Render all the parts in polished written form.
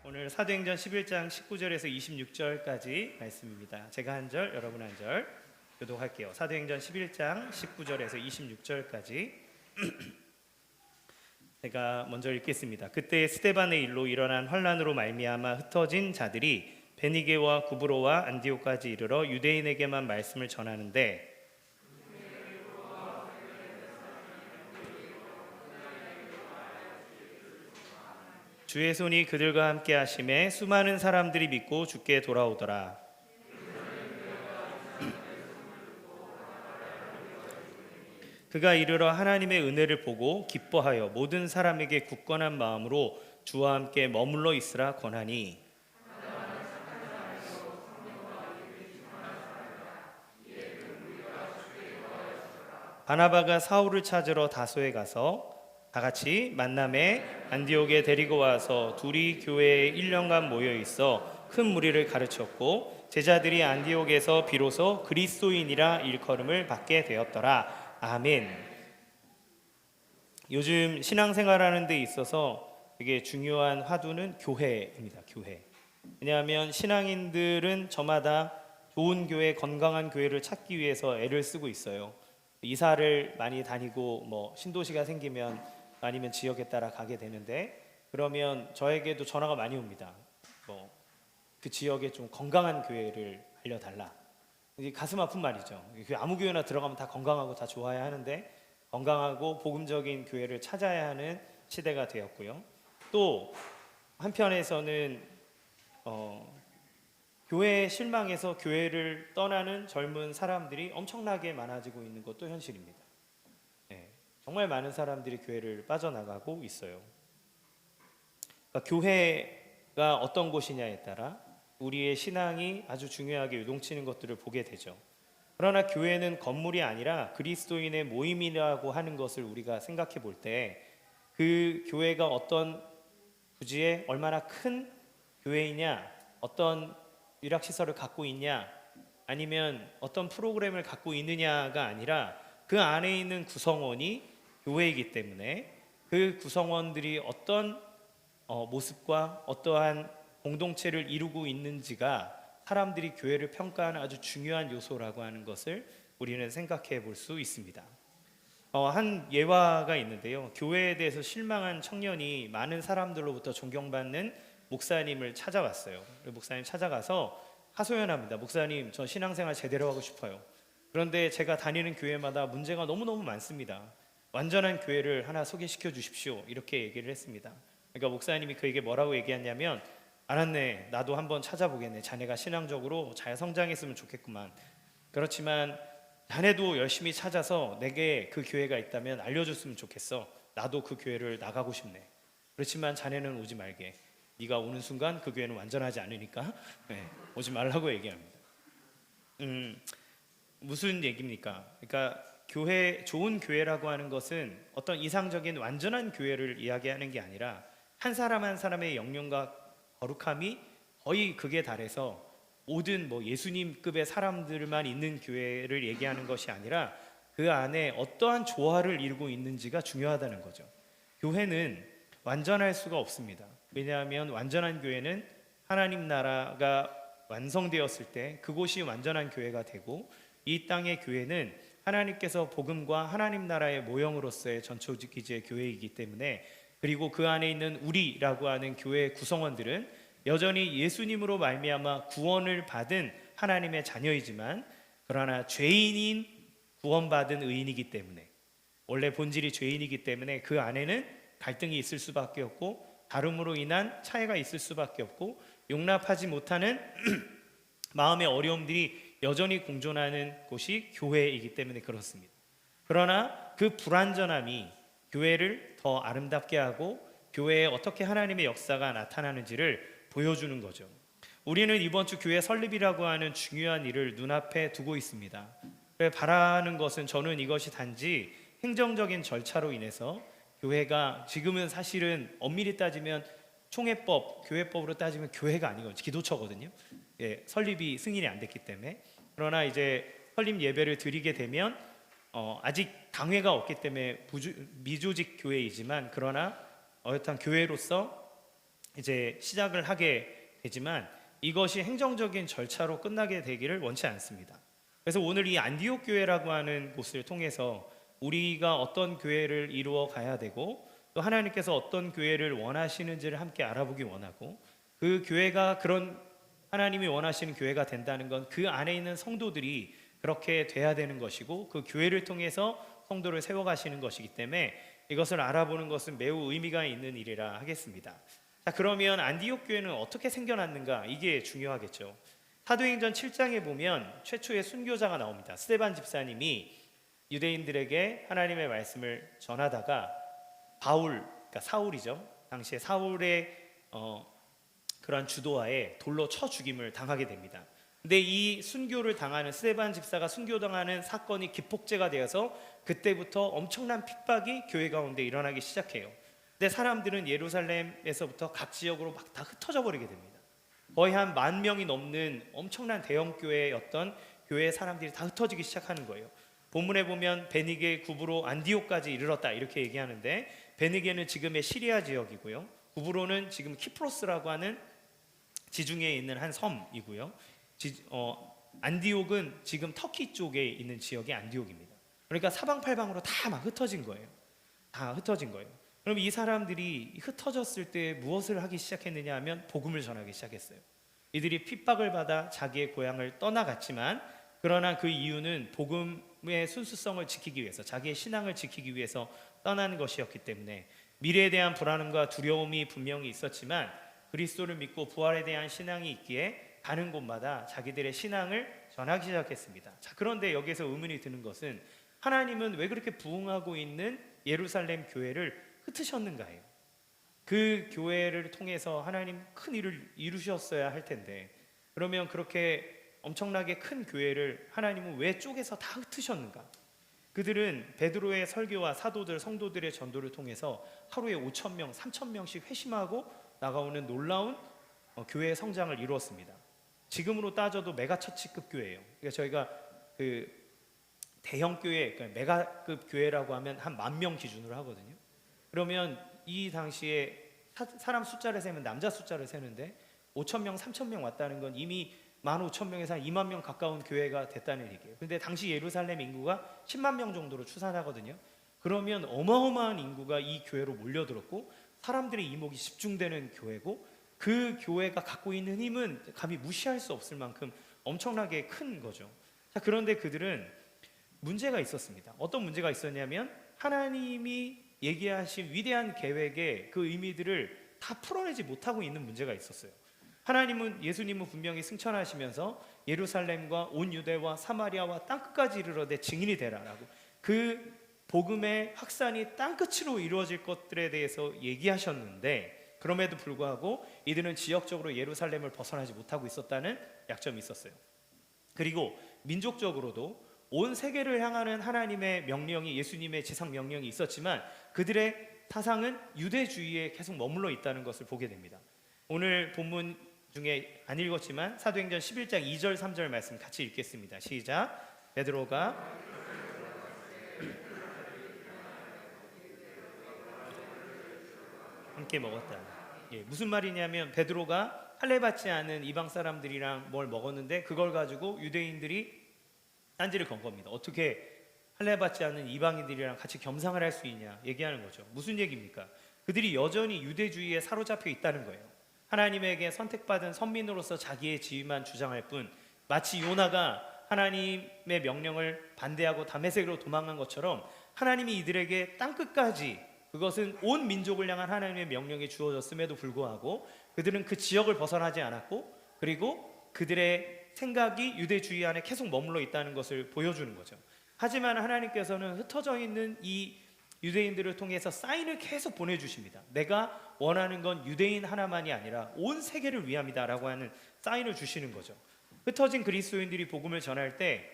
오늘 사도행전 11장 19절에서 26절까지 말씀입니다. 제가 한 절, 여러분 한 절 교독할게요. 사도행전 11장 19절에서 26절까지 제가 먼저 읽겠습니다. 그때 스데반의 일로 일어난 환난으로 말미암아 흩어진 자들이 베니게와 구브로와 안디옥까지 이르러 유대인에게만 말씀을 전하는데 주의 손이 그들과 함께 하심에 수많은 사람들이 믿고 주께 돌아오더라. 그가 이르러 하나님의 은혜를 보고 기뻐하여 모든 사람에게 굳건한 마음으로 주와 함께 머물러 있으라 권하니 바나바가 사울을 찾으러 다소에 가서 다 같이 만남에 안디옥에 데리고 와서 둘이 교회에 1년간 모여 있어 큰 무리를 가르쳤고 제자들이 안디옥에서 비로소 그리스도인이라 일컬음을 받게 되었더라. 아멘. 요즘 신앙생활하는 데 있어서 되게 중요한 화두는 교회입니다. 교회. 왜냐하면 신앙인들은 저마다 좋은 교회, 건강한 교회를 찾기 위해서 애를 쓰고 있어요. 이사를 많이 다니고 뭐 신도시가 생기면 아니면 지역에 따라 가게 되는데 그러면 저에게도 전화가 많이 옵니다. 뭐 그 지역에 좀 건강한 교회를 알려달라. 이게 가슴 아픈 말이죠. 아무 교회나 들어가면 다 건강하고 다 좋아야 하는데 건강하고 복음적인 교회를 찾아야 하는 시대가 되었고요. 또 한편에서는 교회에 실망해서 교회를 떠나는 젊은 사람들이 엄청나게 많아지고 있는 것도 현실입니다. 정말 많은 사람들이 교회를 빠져나가고 있어요. 그러니까 교회가 어떤 곳이냐에 따라 우리의 신앙이 아주 중요하게 요동치는 것들을 보게 되죠. 그러나 교회는 건물이 아니라 그리스도인의 모임이라고 하는 것을 우리가 생각해 볼 때 그 교회가 어떤 부지에 얼마나 큰 교회이냐, 어떤 유락시설을 갖고 있냐, 아니면 어떤 프로그램을 갖고 있느냐가 아니라 그 안에 있는 구성원이 교회이기 때문에 그 구성원들이 어떤 모습과 어떠한 공동체를 이루고 있는지가 사람들이 교회를 평가하는 아주 중요한 요소라고 하는 것을 우리는 생각해 볼 수 있습니다. 한 예화가 있는데요. 교회에 대해서 실망한 청년이 많은 사람들로부터 존경받는 목사님을 찾아왔어요. 목사님 찾아가서 하소연합니다. 목사님, 저 신앙생활 제대로 하고 싶어요. 그런데 제가 다니는 교회마다 문제가 너무너무 많습니다. 완전한 교회를 하나 소개시켜 주십시오. 이렇게 얘기를 했습니다. 그러니까 목사님이 그에게 뭐라고 얘기했냐면 알았네, 나도 한번 찾아보겠네. 자네가 신앙적으로 잘 성장했으면 좋겠구만. 그렇지만 자네도 열심히 찾아서 내게 그 교회가 있다면 알려줬으면 좋겠어. 나도 그 교회를 나가고 싶네. 그렇지만 자네는 오지 말게. 네가 오는 순간 그 교회는 완전하지 않으니까 오지 말라고 얘기합니다. 무슨 얘기입니까? 그러니까 교회, 좋은 교회라고 하는 것은 어떤 이상적인 완전한 교회를 이야기하는 게 아니라 한 사람 한 사람의 영령과 거룩함이 거의 극에 달해서 모든 예수님급의 사람들만 있는 교회를 얘기하는 것이 아니라 그 안에 어떠한 조화를 이루고 있는지가 중요하다는 거죠. 교회는 완전할 수가 없습니다. 왜냐하면 완전한 교회는 하나님 나라가 완성되었을 때 그곳이 완전한 교회가 되고 이 땅의 교회는 하나님께서 복음과 하나님 나라의 모형으로서의 전초기지의 교회이기 때문에 그리고 그 안에 있는 우리라고 하는 교회의 구성원들은 여전히 예수님으로 말미암아 구원을 받은 하나님의 자녀이지만 그러나 죄인인 구원받은 의인이기 때문에 원래 본질이 죄인이기 때문에 그 안에는 갈등이 있을 수밖에 없고 다름으로 인한 차이가 있을 수밖에 없고 용납하지 못하는 마음의 어려움들이 여전히 공존하는 곳이 교회이기 때문에 그렇습니다. 그러나 그 불완전함이 교회를 더 아름답게 하고 교회에 어떻게 하나님의 역사가 나타나는지를 보여주는 거죠. 우리는 이번 주 교회 설립이라고 하는 중요한 일을 눈앞에 두고 있습니다. 바라는 것은 저는 이것이 단지 행정적인 절차로 인해서 교회가 지금은 사실은 엄밀히 따지면 총회법, 교회법으로 따지면 교회가 아니거든요. 기도처거든요. 설립이 승인이 안 됐기 때문에. 그러나 이제 설립 예배를 드리게 되면 아직 당회가 없기 때문에 미조직 교회이지만, 그러나 어엿한 교회로서 이제 시작을 하게 되지만 이것이 행정적인 절차로 끝나게 되기를 원치 않습니다. 그래서 오늘 이 안디옥 교회라고 하는 곳을 통해서 우리가 어떤 교회를 이루어 가야 되고, 또 하나님께서 어떤 교회를 원하시는지를 함께 알아보기 원하고, 그 교회가 그런 하나님이 원하시는 교회가 된다는 건 그 안에 있는 성도들이 그렇게 돼야 되는 것이고, 그 교회를 통해서 성도를 세워가시는 것이기 때문에 이것을 알아보는 것은 매우 의미가 있는 일이라 하겠습니다. 자, 그러면 안디옥 교회는 어떻게 생겨났는가, 이게 중요하겠죠. 사도행전 7장에 보면 최초의 순교자가 나옵니다. 스데반 집사님이 유대인들에게 하나님의 말씀을 전하다가 바울, 그러니까 사울이죠, 당시에 사울의 그러한 주도하에 돌로 쳐 죽임을 당하게 됩니다. 근데 이 순교를 당하는, 스데반 집사가 순교당하는 사건이 기폭제가 되어서 그때부터 엄청난 핍박이 교회 가운데 일어나기 시작해요. 근데 사람들은 예루살렘에서부터 각 지역으로 막 다 흩어져 버리게 됩니다. 거의 한 10,000명이 넘는 엄청난 대형 교회였던 교회의 사람들이 다 흩어지기 시작하는 거예요. 본문에 보면 베니게 구브로 안디옥까지 이르렀다 이렇게 얘기하는데, 베니게는 지금의 시리아 지역이고요, 구브로는 지금 키프로스라고 하는 지중해에 있는 한 섬이고요, 안디옥은 지금 터키 쪽에 있는 지역이 안디옥입니다. 그러니까 사방팔방으로 다 막 흩어진 거예요. 다 흩어진 거예요. 그럼 이 사람들이 흩어졌을 때 무엇을 하기 시작했느냐 하면 복음을 전하기 시작했어요. 이들이 핍박을 받아 자기의 고향을 떠나갔지만, 그러나 그 이유는 복음의 순수성을 지키기 위해서, 자기의 신앙을 지키기 위해서 떠나는 것이었기 때문에, 미래에 대한 불안함과 두려움이 분명히 있었지만 그리스도를 믿고 부활에 대한 신앙이 있기에 가는 곳마다 자기들의 신앙을 전하기 시작했습니다. 자, 그런데 여기서 의문이 드는 것은, 하나님은 왜 그렇게 부흥하고 있는 예루살렘 교회를 흩으셨는가예요. 그 교회를 통해서 하나님 큰 일을 이루셨어야 할 텐데, 그러면 그렇게 엄청나게 큰 교회를 하나님은 왜 쪼개서 다 흩으셨는가? 그들은 베드로의 설교와 사도들, 성도들의 전도를 통해서 하루에 5,000명, 3,000명씩 회심하고 나가오는 놀라운 교회의 성장을 이루었습니다. 지금으로 따져도 메가처치급 교회예요. 그러니까 저희가 그 대형 교회, 그러니까 메가급 교회라고 하면 한 10,000명 기준으로 하거든요. 그러면 이 당시에 사람 숫자를 세면 남자 숫자를 세는데 5,000명, 3,000명 왔다는 건 이미 15,000명에서 한 20,000명 가까운 교회가 됐다는 얘기예요. 근데 당시 예루살렘 인구가 10만 명 정도로 추산하거든요. 그러면 어마어마한 인구가 이 교회로 몰려들었고, 사람들의 이목이 집중되는 교회고, 그 교회가 갖고 있는 힘은 감히 무시할 수 없을 만큼 엄청나게 큰 거죠. 자, 그런데 그들은 문제가 있었습니다. 어떤 문제가 있었냐면, 하나님이 얘기하신 위대한 계획의 그 의미들을 다 풀어내지 못하고 있는 문제가 있었어요. 예수님은 분명히 승천하시면서 예루살렘과 온 유대와 사마리아와 땅끝까지 이르러되 증인이 되라라고, 그 복음의 확산이 땅끝으로 이루어질 것들에 대해서 얘기하셨는데, 그럼에도 불구하고 이들은 지역적으로 예루살렘을 벗어나지 못하고 있었다는 약점이 있었어요. 그리고 민족적으로도 온 세계를 향하는 하나님의 명령이, 예수님의 지상 명령이 있었지만 그들의 사상은 유대주의에 계속 머물러 있다는 것을 보게 됩니다. 오늘 본문 중에 안 읽었지만 사도행전 11장 2절 3절 말씀 같이 읽겠습니다. 시작. 베드로가 함께 먹었다. 무슨 말이냐면, 베드로가 할례받지 않은 이방 사람들이랑 뭘 먹었는데 그걸 가지고 유대인들이 딴지를 건 겁니다. 어떻게 할례받지 않은 이방인들이랑 같이 겸상을 할 수 있냐 얘기하는 거죠. 무슨 얘기입니까? 그들이 여전히 유대주의에 사로잡혀 있다는 거예요. 하나님에게 선택받은 선민으로서 자기의 지위만 주장할 뿐, 마치 요나가 하나님의 명령을 반대하고 다메섹으로 도망간 것처럼 하나님이 이들에게 땅끝까지, 그것은 온 민족을 향한 하나님의 명령이 주어졌음에도 불구하고 그들은 그 지역을 벗어나지 않았고, 그리고 그들의 생각이 유대주의 안에 계속 머물러 있다는 것을 보여주는 거죠. 하지만 하나님께서는 흩어져 있는 이 유대인들을 통해서 사인을 계속 보내주십니다. 내가 원하는 건 유대인 하나만이 아니라 온 세계를 위함이다 라고 하는 사인을 주시는 거죠. 흩어진 그리스도인들이 복음을 전할 때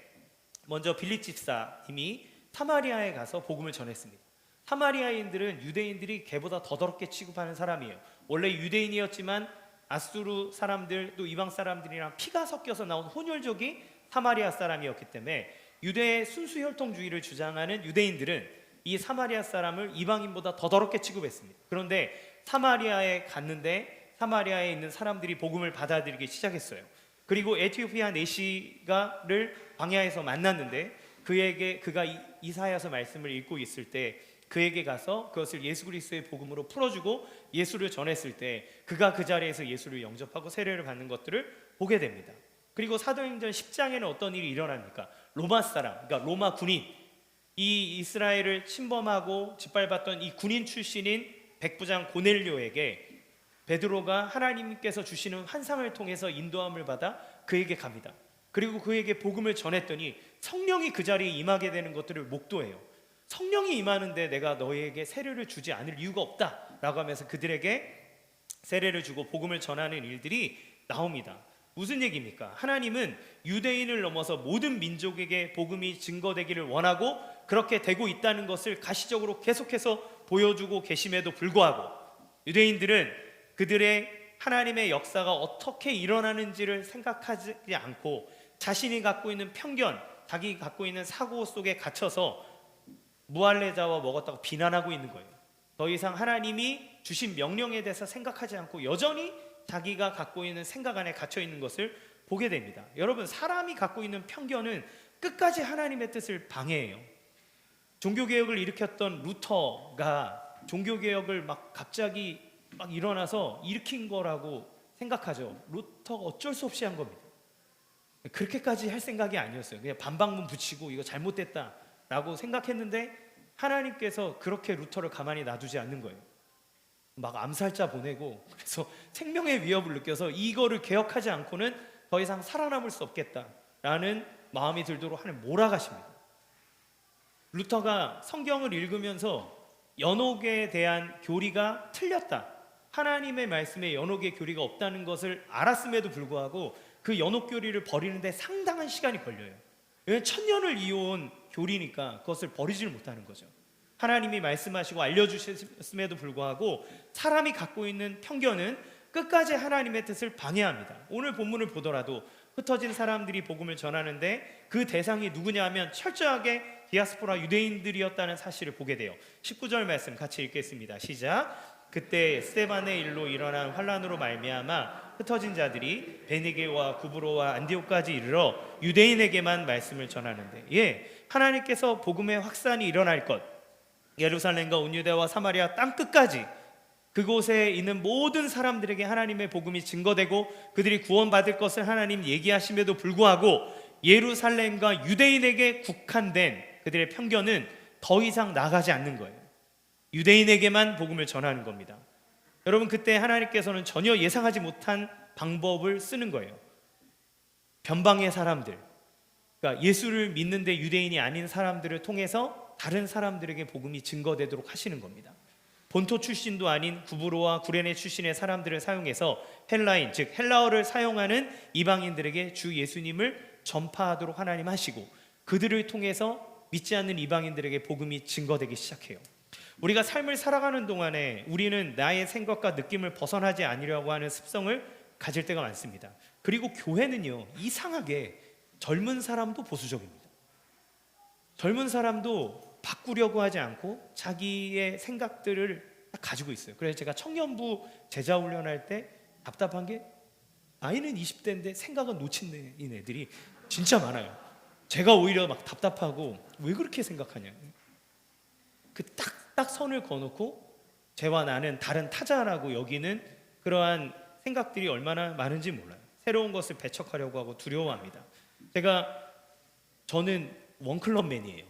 먼저 빌립 집사님이 사마리아에 가서 복음을 전했습니다. 사마리아인들은 유대인들이 걔보다 더 더럽게 취급하는 사람이에요. 원래 유대인이었지만 아수르 사람들, 또 이방 사람들이랑 피가 섞여서 나온 혼혈족이 사마리아 사람이었기 때문에 유대의 순수 혈통주의를 주장하는 유대인들은 이 사마리아 사람을 이방인보다 더 더럽게 취급했습니다. 그런데 사마리아에 갔는데 사마리아에 있는 사람들이 복음을 받아들이기 시작했어요. 그리고 에티오피아 내시가를 광야에서 만났는데 그가 이사야서 말씀을 읽고 있을 때 그에게 가서 그것을 예수 그리스도의 복음으로 풀어주고 예수를 전했을 때 그가 그 자리에서 예수를 영접하고 세례를 받는 것들을 보게 됩니다. 그리고 사도행전 10장에는 어떤 일이 일어납니까? 로마 사람, 그러니까 로마 군인, 이 이스라엘을 침범하고 짓밟았던 이 군인 출신인 백부장 고넬료에게 베드로가 하나님께서 주시는 환상을 통해서 인도함을 받아 그에게 갑니다. 그리고 그에게 복음을 전했더니 성령이 그 자리에 임하게 되는 것들을 목도해요. 성령이 임하는데 내가 너희에게 세례를 주지 않을 이유가 없다라고 하면서 그들에게 세례를 주고 복음을 전하는 일들이 나옵니다. 무슨 얘기입니까? 하나님은 유대인을 넘어서 모든 민족에게 복음이 증거되기를 원하고 그렇게 되고 있다는 것을 가시적으로 계속해서 보여주고 계심에도 불구하고 유대인들은 그들의 하나님의 역사가 어떻게 일어나는지를 생각하지 않고 자신이 갖고 있는 편견, 자기 갖고 있는 사고 속에 갇혀서 무할례자와 먹었다고 비난하고 있는 거예요. 더 이상 하나님이 주신 명령에 대해서 생각하지 않고 여전히 자기가 갖고 있는 생각 안에 갇혀 있는 것을 보게 됩니다. 여러분, 사람이 갖고 있는 편견은 끝까지 하나님의 뜻을 방해해요. 종교개혁을 일으켰던 루터가 종교개혁을 갑자기 일어나서 일으킨 거라고 생각하죠. 루터가 어쩔 수 없이 한 겁니다. 그렇게까지 할 생각이 아니었어요. 그냥 반박문 붙이고 이거 잘못됐다 라고 생각했는데 하나님께서 그렇게 루터를 가만히 놔두지 않는 거예요. 암살자 보내고 그래서 생명의 위협을 느껴서 이거를 개혁하지 않고는 더 이상 살아남을 수 없겠다라는 마음이 들도록 하나님 몰아가십니다. 루터가 성경을 읽으면서 연옥에 대한 교리가 틀렸다, 하나님의 말씀에 연옥의 교리가 없다는 것을 알았음에도 불구하고 그 연옥 교리를 버리는데 상당한 시간이 걸려요. 왜냐하면 천년을 이어온 교리니까 그것을 버리지를 못하는 거죠. 하나님이 말씀하시고 알려주셨음에도 불구하고 사람이 갖고 있는 편견은 끝까지 하나님의 뜻을 방해합니다. 오늘 본문을 보더라도 흩어진 사람들이 복음을 전하는데 그 대상이 누구냐 하면 철저하게 디아스포라 유대인들이었다는 사실을 보게 돼요. 19절 말씀 같이 읽겠습니다. 시작. 그때 스데반의 일로 일어난 환란으로 말미암아 흩어진 자들이 베니게와 구브로와 안디옥까지 이르러 유대인에게만 말씀을 전하는데, 하나님께서 복음의 확산이 일어날 것, 예루살렘과 온 유대와 사마리아 땅 끝까지 그곳에 있는 모든 사람들에게 하나님의 복음이 증거되고 그들이 구원받을 것을 하나님 얘기하심에도 불구하고 예루살렘과 유대인에게 국한된 그들의 편견은 더 이상 나가지 않는 거예요. 유대인에게만 복음을 전하는 겁니다. 여러분, 그때 하나님께서는 전혀 예상하지 못한 방법을 쓰는 거예요. 변방의 사람들, 그러니까 예수를 믿는데 유대인이 아닌 사람들을 통해서 다른 사람들에게 복음이 증거되도록 하시는 겁니다. 본토 출신도 아닌 구브로와 구레네 출신의 사람들을 사용해서 헬라인, 즉 헬라어를 사용하는 이방인들에게 주 예수님을 전파하도록 하나님 하시고 그들을 통해서 믿지 않는 이방인들에게 복음이 증거되기 시작해요. 우리가 삶을 살아가는 동안에 우리는 나의 생각과 느낌을 벗어나지 않으려고 하는 습성을 가질 때가 많습니다. 그리고 교회는요, 이상하게 젊은 사람도 보수적입니다. 젊은 사람도 바꾸려고 하지 않고 자기의 생각들을 딱 가지고 있어요. 그래서 제가 청년부 제자 훈련할 때 답답한 게 나이는 20대인데 생각은 놓친 애들이 진짜 많아요. 제가 오히려 답답하고 왜 그렇게 생각하냐. 그 딱 선을 그어놓고 쟤와 나는 다른 타자라고 여기는 그러한 생각들이 얼마나 많은지 몰라요. 새로운 것을 배척하려고 하고 두려워합니다. 저는 원클럽맨이에요.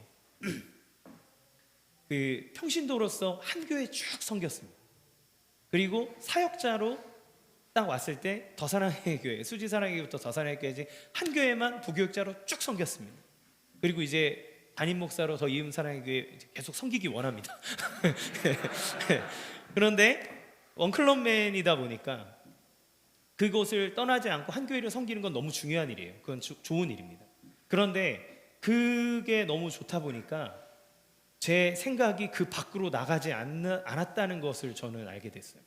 그 평신도로서 한 교회 쭉 섬겼습니다. 그리고 사역자로 딱 왔을 때 더사랑의 교회, 수지사랑의 교회부터 더사랑의 교회까지 한 교회만 부교육자로 쭉 섬겼습니다. 그리고 이제 담임 목사로 더 이음 사랑의 교회 계속 섬기기 원합니다. 그런데 원클럽맨이다 보니까 그곳을 떠나지 않고 한 교회를 섬기는 건 너무 중요한 일이에요. 그건 좋은 일입니다. 그런데 그게 너무 좋다 보니까 제 생각이 그 밖으로 나가지 않았다는 것을 저는 알게 됐어요.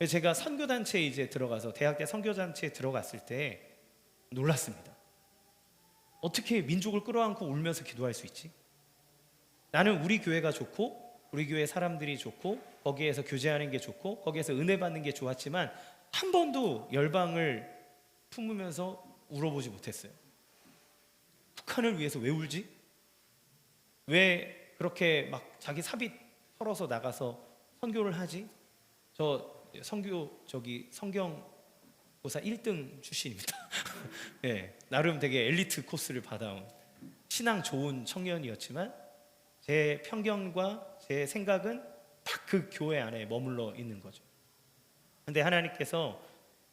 제가 선교단체에 이제 들어가서 대학 때 선교단체에 들어갔을 때 놀랐습니다. 어떻게 민족을 끌어안고 울면서 기도할 수 있지? 나는 우리 교회가 좋고 우리 교회 사람들이 좋고 거기에서 교제하는 게 좋고 거기에서 은혜 받는 게 좋았지만 한 번도 열방을 품으면서 울어보지 못했어요. 북한을 위해서 왜 울지? 왜 그렇게 막 자기 사비 털어서 나가서 선교를 하지? 저 성경고사 1등 출신입니다. 네, 나름 되게 엘리트 코스를 받아온 신앙 좋은 청년이었지만 제 편견과 제 생각은 딱 그 교회 안에 머물러 있는 거죠. 근데 하나님께서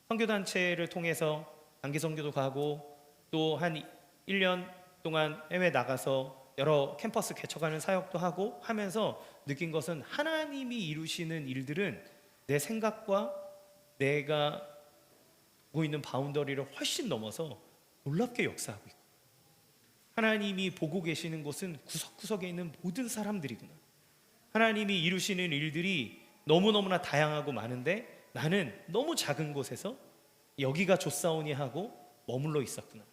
선교단체를 통해서 단기 선교도 가고 또 한 1년 동안 해외 나가서 여러 캠퍼스 개척하는 사역도 하고 하면서 느낀 것은 하나님이 이루시는 일들은 내 생각과 내가 보고 있는 바운더리를 훨씬 넘어서 놀랍게 역사하고 있고, 하나님이 보고 계시는 곳은 구석구석에 있는 모든 사람들이구나. 하나님이 이루시는 일들이 너무너무나 다양하고 많은데 나는 너무 작은 곳에서 여기가 좋사오니 하고 머물러 있었구나.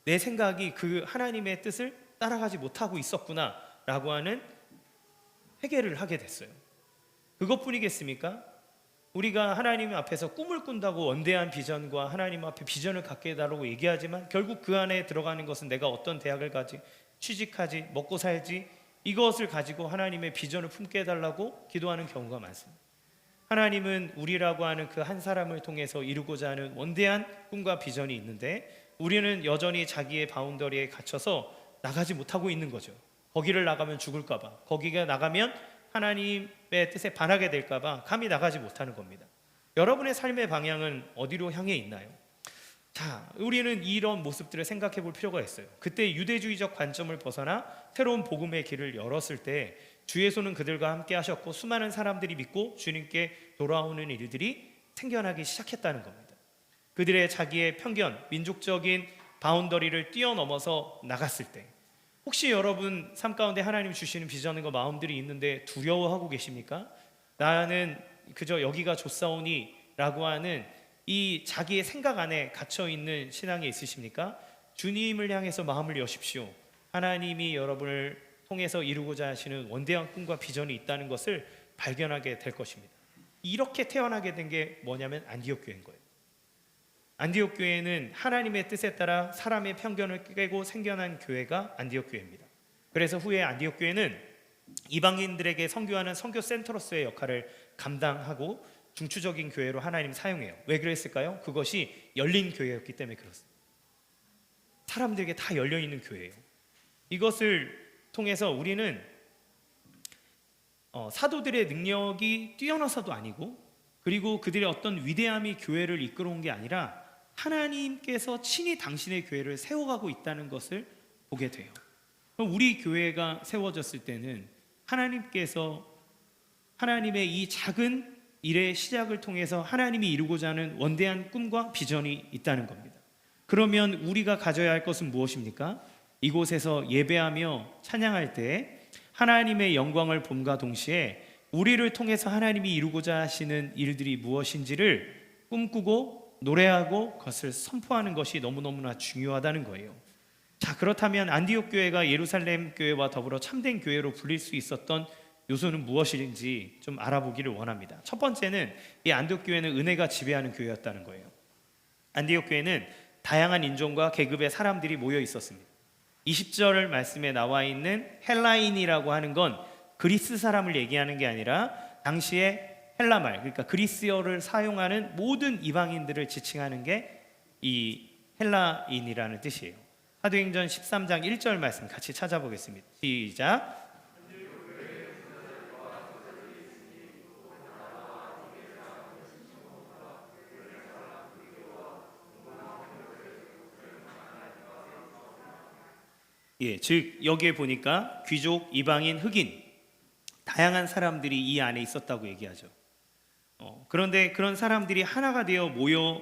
내 생각이 그 하나님의 뜻을 따라가지 못하고 있었구나 라고 하는 회개를 하게 됐어요. 그것뿐이겠습니까? 우리가 하나님 앞에서 꿈을 꾼다고 원대한 비전과 하나님 앞에 비전을 갖게 해달라고 얘기하지만 결국 그 안에 들어가는 것은 내가 어떤 대학을 가지, 취직하지, 먹고 살지, 이것을 가지고 하나님의 비전을 품게 해달라고 기도하는 경우가 많습니다. 하나님은 우리라고 하는 그 한 사람을 통해서 이루고자 하는 원대한 꿈과 비전이 있는데 우리는 여전히 자기의 바운더리에 갇혀서 나가지 못하고 있는 거죠. 거기를 나가면 죽을까 봐, 거기가 나가면 하나님의 뜻에 반하게 될까 봐 감히 나가지 못하는 겁니다. 여러분의 삶의 방향은 어디로 향해 있나요? 자, 우리는 이런 모습들을 생각해 볼 필요가 있어요. 그때 유대주의적 관점을 벗어나 새로운 복음의 길을 열었을 때 주의 손은 그들과 함께 하셨고 수많은 사람들이 믿고 주님께 돌아오는 일들이 생겨나기 시작했다는 겁니다. 그들의 자기의 편견, 민족적인 바운더리를 뛰어넘어서 나갔을 때, 혹시 여러분 삶 가운데 하나님 주시는 비전과 마음들이 있는데 두려워하고 계십니까? 나는 그저 여기가 좋사오니 라고 하는 이 자기의 생각 안에 갇혀있는 신앙이 있으십니까? 주님을 향해서 마음을 여십시오. 하나님이 여러분을 통해서 이루고자 하시는 원대한 꿈과 비전이 있다는 것을 발견하게 될 것입니다. 이렇게 태어나게 된 게 뭐냐면 안디옥 교회인 거예요. 안디옥 교회는 하나님의 뜻에 따라 사람의 편견을 깨고 생겨난 교회가 안디옥 교회입니다. 그래서 후에 안디옥 교회는 이방인들에게 선교하는 선교 센터로서의 역할을 감당하고 중추적인 교회로 하나님 사용해요. 왜 그랬을까요? 그것이 열린 교회였기 때문에 그렇습니다. 사람들에게 다 열려있는 교회예요. 이것을 통해서 우리는 사도들의 능력이 뛰어나서도 아니고, 그리고 그들의 어떤 위대함이 교회를 이끌어온 게 아니라 하나님께서 친히 당신의 교회를 세워가고 있다는 것을 보게 돼요. 우리 교회가 세워졌을 때는 하나님께서 하나님의 이 작은 일의 시작을 통해서 하나님이 이루고자 하는 원대한 꿈과 비전이 있다는 겁니다. 그러면 우리가 가져야 할 것은 무엇입니까? 이곳에서 예배하며 찬양할 때 하나님의 영광을 봄과 동시에 우리를 통해서 하나님이 이루고자 하시는 일들이 무엇인지를 꿈꾸고 노래하고 그것을 선포하는 것이 너무너무나 중요하다는 거예요. 자, 그렇다면 안디옥 교회가 예루살렘 교회와 더불어 참된 교회로 불릴 수 있었던 요소는 무엇인지 좀 알아보기를 원합니다. 첫 번째는 이 안디옥 교회는 은혜가 지배하는 교회였다는 거예요. 안디옥 교회는 다양한 인종과 계급의 사람들이 모여 있었습니다. 20절 말씀에 나와 있는 헬라인이라고 하는 건 그리스 사람을 얘기하는 게 아니라 당시에 헬라말, 그러니까 그리스어를 사용하는 모든 이방인들을 지칭하는 게 이 헬라인이라는 뜻이에요. 사도행전 13장 1절 말씀 같이 찾아보겠습니다. 시작. 예, 즉 여기에 보니까 귀족, 이방인, 흑인 다양한 사람들이 이 안에 있었다고 얘기하죠. 그런데 그런 사람들이 하나가 되어 모여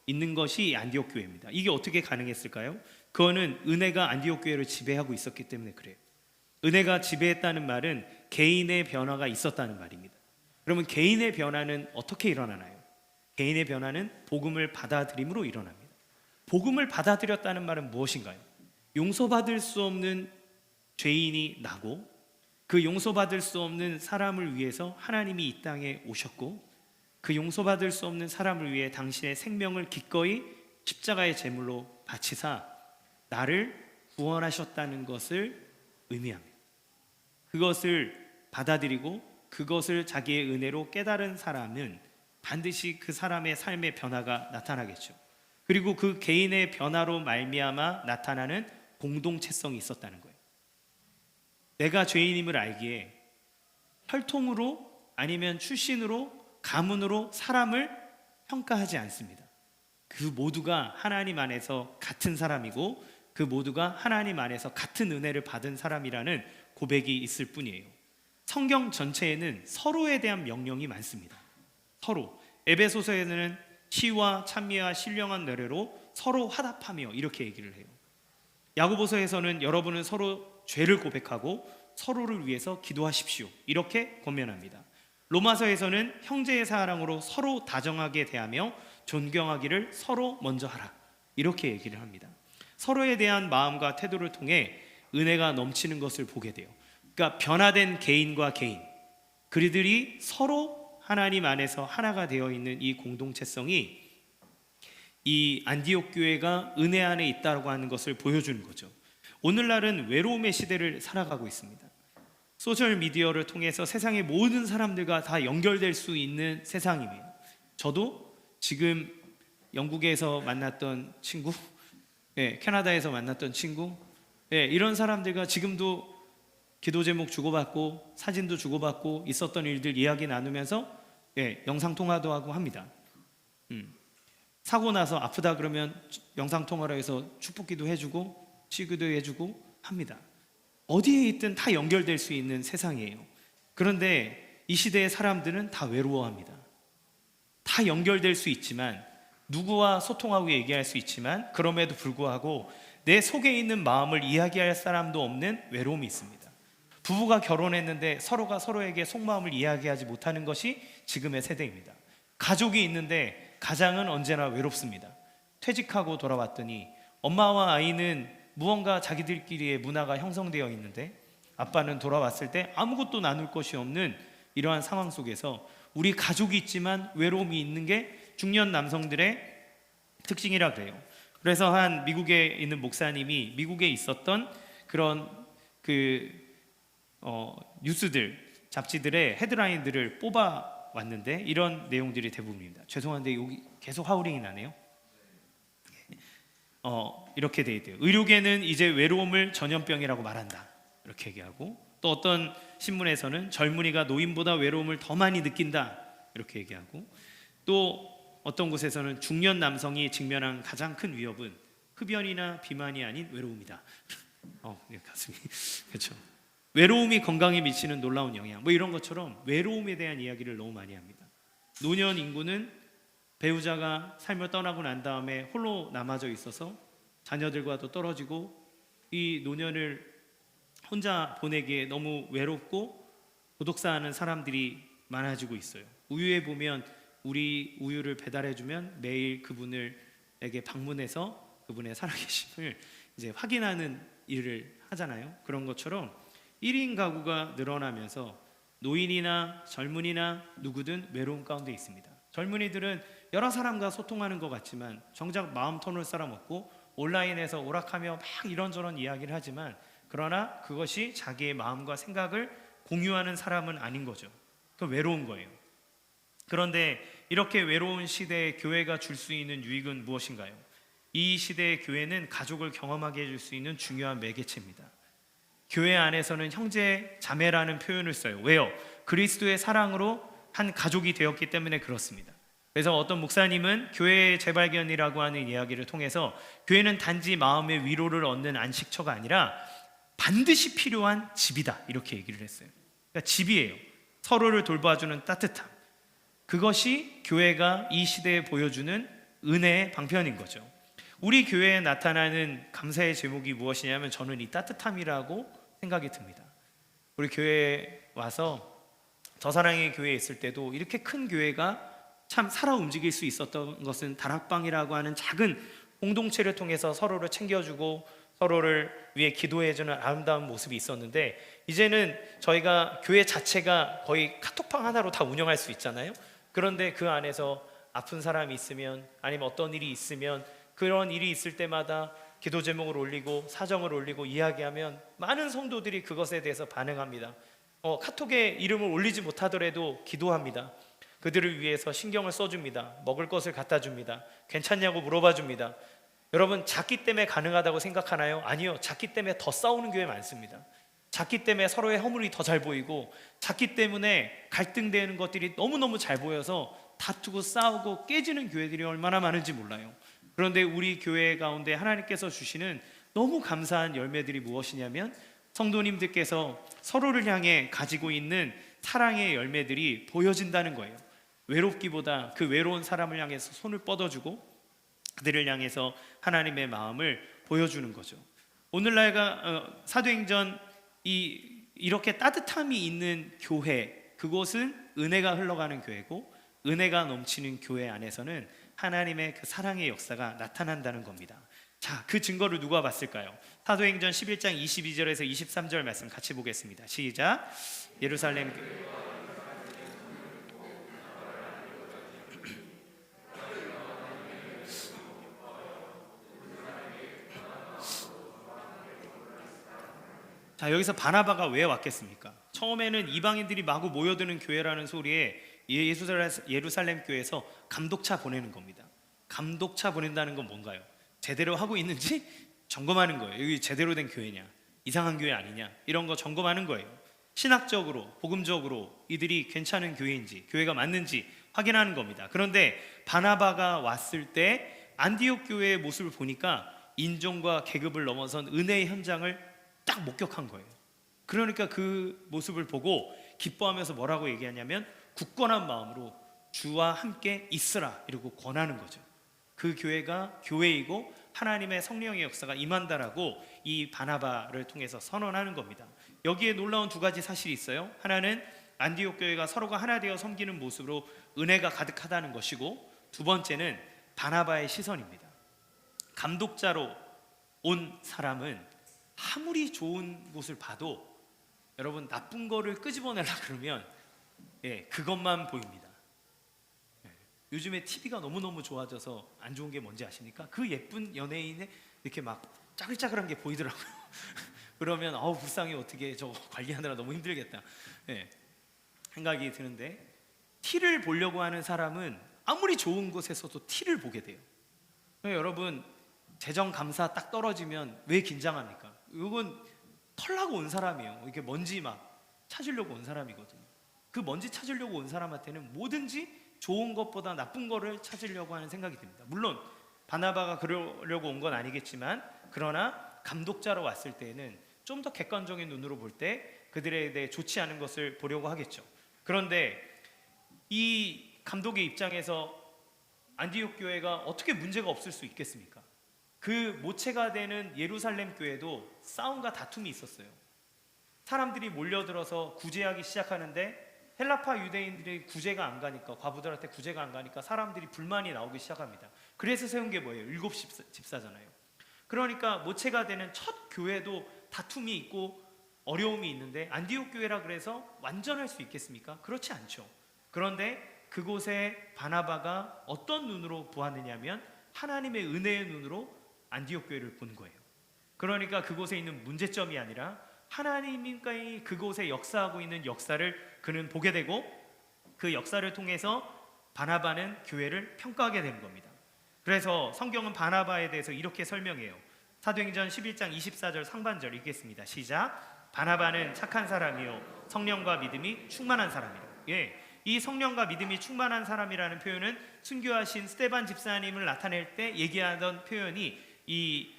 있는 것이 안디옥 교회입니다. 이게 어떻게 가능했을까요? 그거는 은혜가 안디옥 교회를 지배하고 있었기 때문에 그래요. 은혜가 지배했다는 말은 개인의 변화가 있었다는 말입니다. 그러면 개인의 변화는 어떻게 일어나나요? 개인의 변화는 복음을 받아들임으로 일어납니다. 복음을 받아들였다는 말은 무엇인가요? 용서받을 수 없는 죄인이 나고 그 용서받을 수 없는 사람을 위해서 하나님이 이 땅에 오셨고 그 용서받을 수 없는 사람을 위해 당신의 생명을 기꺼이 십자가의 제물로 바치사 나를 구원하셨다는 것을 의미합니다. 그것을 받아들이고 그것을 자기의 은혜로 깨달은 사람은 반드시 그 사람의 삶의 변화가 나타나겠죠. 그리고 그 개인의 변화로 말미암아 나타나는 공동체성이 있었다는 거예요. 내가 죄인임을 알기에 혈통으로 아니면 출신으로 가문으로 사람을 평가하지 않습니다. 그 모두가 하나님 안에서 같은 사람이고 그 모두가 하나님 안에서 같은 은혜를 받은 사람이라는 고백이 있을 뿐이에요. 성경 전체에는 서로에 대한 명령이 많습니다. 서로. 에베소서에는 시와 찬미와 신령한 노래로 서로 화답하며 이렇게 얘기를 해요. 야고보서에서는 여러분은 서로 죄를 고백하고 서로를 위해서 기도하십시오 이렇게 권면합니다. 로마서에서는 형제의 사랑으로 서로 다정하게 대하며 존경하기를 서로 먼저 하라 이렇게 얘기를 합니다. 서로에 대한 마음과 태도를 통해 은혜가 넘치는 것을 보게 돼요. 그러니까 변화된 개인과 개인, 그들이 서로 하나님 안에서 하나가 되어 있는 이 공동체성이 이 안디옥 교회가 은혜 안에 있다고 하는 것을 보여주는 거죠. 오늘날은 외로움의 시대를 살아가고 있습니다. 소셜 미디어를 통해서 세상의 모든 사람들과 다 연결될 수 있는 세상이에요. 저도 지금 영국에서 만났던 친구, 캐나다에서 만났던 친구, 이런 사람들과 지금도 기도 제목 주고받고 사진도 주고받고 있었던 일들 이야기 나누면서 영상 통화도 하고 합니다. 사고 나서 아프다 그러면 영상 통화로 해서 축복기도 해주고 치유도 해주고 합니다. 어디에 있든 다 연결될 수 있는 세상이에요. 그런데 이 시대의 사람들은 다 외로워합니다. 다 연결될 수 있지만 누구와 소통하고 얘기할 수 있지만 그럼에도 불구하고 내 속에 있는 마음을 이야기할 사람도 없는 외로움이 있습니다. 부부가 결혼했는데 서로가 서로에게 속마음을 이야기하지 못하는 것이 지금의 세대입니다. 가족이 있는데 가장은 언제나 외롭습니다. 퇴직하고 돌아왔더니 엄마와 아이는 무언가 자기들끼리의 문화가 형성되어 있는데 아빠는 돌아왔을 때 아무것도 나눌 것이 없는 이러한 상황 속에서 우리 가족이 있지만 외로움이 있는 게 중년 남성들의 특징이라 그래요. 그래서 한 미국에 있는 목사님이 미국에 있었던 그런 뉴스들, 잡지들의 헤드라인들을 뽑아 왔는데 이런 내용들이 대부분입니다. 죄송한데 여기 계속 하우링이 나네요. 이렇게 돼 있대요. 의료계는 이제 외로움을 전염병이라고 말한다 이렇게 얘기하고, 또 어떤 신문에서는 젊은이가 노인보다 외로움을 더 많이 느낀다 이렇게 얘기하고, 또 어떤 곳에서는 중년 남성이 직면한 가장 큰 위협은 흡연이나 비만이 아닌 외로움이다. 가슴이 그렇죠. 외로움이 건강에 미치는 놀라운 영향, 뭐 이런 것처럼 외로움에 대한 이야기를 너무 많이 합니다. 노년 인구는 배우자가 삶을 떠나고 난 다음에 홀로 남아져 있어서 자녀들과도 떨어지고 이 노년을 혼자 보내기에 너무 외롭고 고독사하는 사람들이 많아지고 있어요. 우유에 보면 우리 우유를 배달해주면 매일 그분에게 방문해서 그분의 살아계심을 이제 확인하는 일을 하잖아요. 그런 것처럼 1인 가구가 늘어나면서 노인이나 젊은이나 누구든 외로움 가운데 있습니다. 젊은이들은 여러 사람과 소통하는 것 같지만 정작 마음 터놓을 사람 없고 온라인에서 오락하며 막 이런저런 이야기를 하지만 그러나 그것이 자기의 마음과 생각을 공유하는 사람은 아닌 거죠. 그 외로운 거예요. 그런데 이렇게 외로운 시대에 교회가 줄 수 있는 유익은 무엇인가요? 이 시대의 교회는 가족을 경험하게 해줄 수 있는 중요한 매개체입니다. 교회 안에서는 형제 자매라는 표현을 써요. 왜요? 그리스도의 사랑으로 한 가족이 되었기 때문에 그렇습니다. 그래서 어떤 목사님은 교회의 재발견이라고 하는 이야기를 통해서 교회는 단지 마음의 위로를 얻는 안식처가 아니라 반드시 필요한 집이다 이렇게 얘기를 했어요. 그러니까 집이에요. 서로를 돌봐주는 따뜻함. 그것이 교회가 이 시대에 보여주는 은혜의 방편인 거죠. 우리 교회에 나타나는 감사의 제목이 무엇이냐면 저는 이 따뜻함이라고 생각이 듭니다. 우리 교회에 와서 저사랑의 교회에 있을 때도 이렇게 큰 교회가 참 살아 움직일 수 있었던 것은 다락방이라고 하는 작은 공동체를 통해서 서로를 챙겨주고 서로를 위해 기도해주는 아름다운 모습이 있었는데, 이제는 저희가 교회 자체가 거의 카톡방 하나로 다 운영할 수 있잖아요. 그런데 그 안에서 아픈 사람이 있으면, 아니면 어떤 일이 있으면, 그런 일이 있을 때마다 기도 제목을 올리고 사정을 올리고 이야기하면 많은 성도들이 그것에 대해서 반응합니다. 카톡에 이름을 올리지 못하더라도 기도합니다. 그들을 위해서 신경을 써줍니다. 먹을 것을 갖다 줍니다. 괜찮냐고 물어봐 줍니다. 여러분, 작기 때문에 가능하다고 생각하나요? 아니요. 작기 때문에 더 싸우는 교회 많습니다. 작기 때문에 서로의 허물이 더 잘 보이고, 작기 때문에 갈등되는 것들이 너무너무 잘 보여서 다투고 싸우고 깨지는 교회들이 얼마나 많은지 몰라요. 그런데 우리 교회 가운데 하나님께서 주시는 너무 감사한 열매들이 무엇이냐면, 성도님들께서 서로를 향해 가지고 있는 사랑의 열매들이 보여진다는 거예요. 외롭기보다 그 외로운 사람을 향해서 손을 뻗어주고 그들을 향해서 하나님의 마음을 보여주는 거죠. 오늘날가 사도행전 이렇게 따뜻함이 있는 교회, 그곳은 은혜가 흘러가는 교회고, 은혜가 넘치는 교회 안에서는 하나님의 그 사랑의 역사가 나타난다는 겁니다. 자, 그 증거를 누가 봤을까요? 사도행전 11장 22절에서 23절 말씀 같이 보겠습니다. 시작. 예루살렘 자, 여기서 바나바가 왜 왔겠습니까? 처음에는 이방인들이 마구 모여드는 교회라는 소리에 예루살렘 교회에서 감독차 보내는 겁니다. 감독차 보낸다는 건 뭔가요? 제대로 하고 있는지 점검하는 거예요. 여기 제대로 된 교회냐, 이상한 교회 아니냐, 이런 거 점검하는 거예요. 신학적으로, 복음적으로 이들이 괜찮은 교회인지, 교회가 맞는지 확인하는 겁니다. 그런데 바나바가 왔을 때 안디옥 교회의 모습을 보니까 인종과 계급을 넘어선 은혜의 현장을 딱 목격한 거예요. 그러니까 그 모습을 보고 기뻐하면서 뭐라고 얘기하냐면, 굳건한 마음으로 주와 함께 있으라 이러고 권하는 거죠. 그 교회가 교회이고 하나님의 성령의 역사가 임한다라고 이 바나바를 통해서 선언하는 겁니다. 여기에 놀라운 두 가지 사실이 있어요. 하나는 안디옥 교회가 서로가 하나 되어 섬기는 모습으로 은혜가 가득하다는 것이고, 두 번째는 바나바의 시선입니다. 감독자로 온 사람은 아무리 좋은 곳을 봐도 여러분, 나쁜 거를 끄집어내려고 그러면 그것만 보입니다. 요즘에 TV가 너무너무 좋아져서 안 좋은 게 뭔지 아십니까? 그 예쁜 연예인의 이렇게 막 짜글짜글한 게 보이더라고요. 그러면 불쌍해, 어떻게 저거 관리하느라 너무 힘들겠다 생각이 드는데, 티를 보려고 하는 사람은 아무리 좋은 곳에서도 티를 보게 돼요. 여러분, 재정감사 딱 떨어지면 왜 긴장합니까? 이건 털나고 온 사람이에요. 이렇게 먼지 막 찾으려고 온 사람이거든요. 그 먼지 찾으려고 온 사람한테는 뭐든지 좋은 것보다 나쁜 거를 찾으려고 하는 생각이 듭니다. 물론 바나바가 그러려고 온 건 아니겠지만, 그러나 감독자로 왔을 때에는 좀 더 객관적인 눈으로 볼 때 그들에 대해 좋지 않은 것을 보려고 하겠죠. 그런데 이 감독의 입장에서 안디옥 교회가 어떻게 문제가 없을 수 있겠습니까? 그 모체가 되는 예루살렘 교회도 싸움과 다툼이 있었어요. 사람들이 몰려들어서 구제하기 시작하는데 헬라파 유대인들이 구제가 안 가니까, 과부들한테 구제가 안 가니까 사람들이 불만이 나오기 시작합니다. 그래서 세운 게 뭐예요? 7집사잖아요. 그러니까 모체가 되는 첫 교회도 다툼이 있고 어려움이 있는데, 안디옥 교회라 그래서 완전할 수 있겠습니까? 그렇지 않죠. 그런데 그곳에 바나바가 어떤 눈으로 보았느냐면, 하나님의 은혜의 눈으로 안디옥 교회를 본 거예요. 그러니까 그곳에 있는 문제점이 아니라 하나님이 그곳에 역사하고 있는 역사를 그는 보게 되고, 그 역사를 통해서 바나바는 교회를 평가하게 되는 겁니다. 그래서 성경은 바나바에 대해서 이렇게 설명해요. 사도행전 11장 24절 상반절 읽겠습니다. 시작. 바나바는 착한 사람이요 성령과 믿음이 충만한 사람이라. 이 성령과 믿음이 충만한 사람이라는 표현은 순교하신 스데반 집사님을 나타낼 때 얘기하던 표현이 이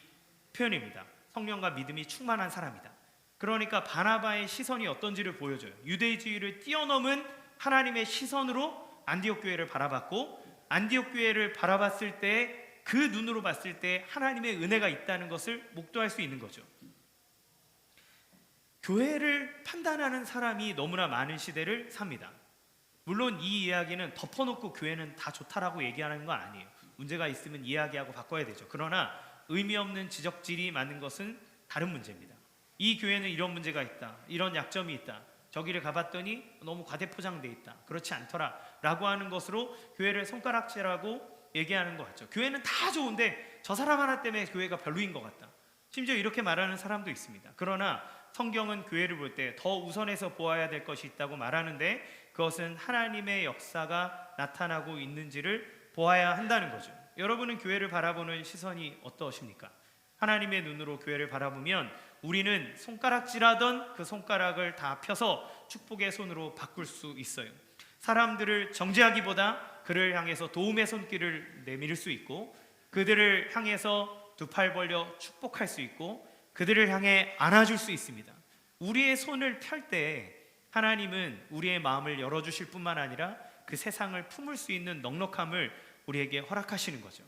표현입니다. 성령과 믿음이 충만한 사람이다. 그러니까 바나바의 시선이 어떤지를 보여줘요. 유대주의를 뛰어넘은 하나님의 시선으로 안디옥 교회를 바라봤고, 안디옥 교회를 바라봤을 때 그 눈으로 봤을 때 하나님의 은혜가 있다는 것을 목도할 수 있는 거죠. 교회를 판단하는 사람이 너무나 많은 시대를 삽니다. 물론 이 이야기는 덮어놓고 교회는 다 좋다라고 얘기하는 건 아니에요. 문제가 있으면 이야기하고 바꿔야 되죠. 그러나 의미 없는 지적질이 많은 것은 다른 문제입니다. 이 교회는 이런 문제가 있다, 이런 약점이 있다, 저기를 가봤더니 너무 과대포장돼 있다, 그렇지 않더라 라고 하는 것으로 교회를 손가락질하고 얘기하는 것 같죠. 교회는 다 좋은데 저 사람 하나 때문에 교회가 별로인 것 같다, 심지어 이렇게 말하는 사람도 있습니다. 그러나 성경은 교회를 볼 때 더 우선해서 보아야 될 것이 있다고 말하는데, 그것은 하나님의 역사가 나타나고 있는지를 보아야 한다는 거죠. 여러분은 교회를 바라보는 시선이 어떠십니까? 하나님의 눈으로 교회를 바라보면 우리는 손가락질하던 그 손가락을 다 펴서 축복의 손으로 바꿀 수 있어요. 사람들을 정죄하기보다 그를 향해서 도움의 손길을 내밀 수 있고, 그들을 향해서 두 팔 벌려 축복할 수 있고, 그들을 향해 안아줄 수 있습니다. 우리의 손을 펼 때 하나님은 우리의 마음을 열어주실 뿐만 아니라 그 세상을 품을 수 있는 넉넉함을 우리에게 허락하시는 거죠.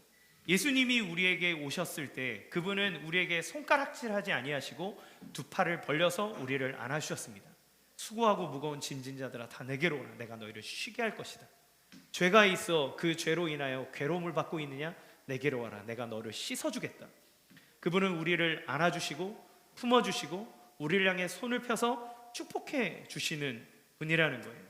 예수님이 우리에게 오셨을 때 그분은 우리에게 손가락질하지 아니하시고 두 팔을 벌려서 우리를 안아주셨습니다. 수고하고 무거운 짐진 자들아 다 내게로 오라, 내가 너희를 쉬게 할 것이다. 죄가 있어 그 죄로 인하여 괴로움을 받고 있느냐, 내게로 와라, 내가 너를 씻어주겠다. 그분은 우리를 안아주시고 품어주시고 우리를 향해 손을 펴서 축복해 주시는 분이라는 거예요.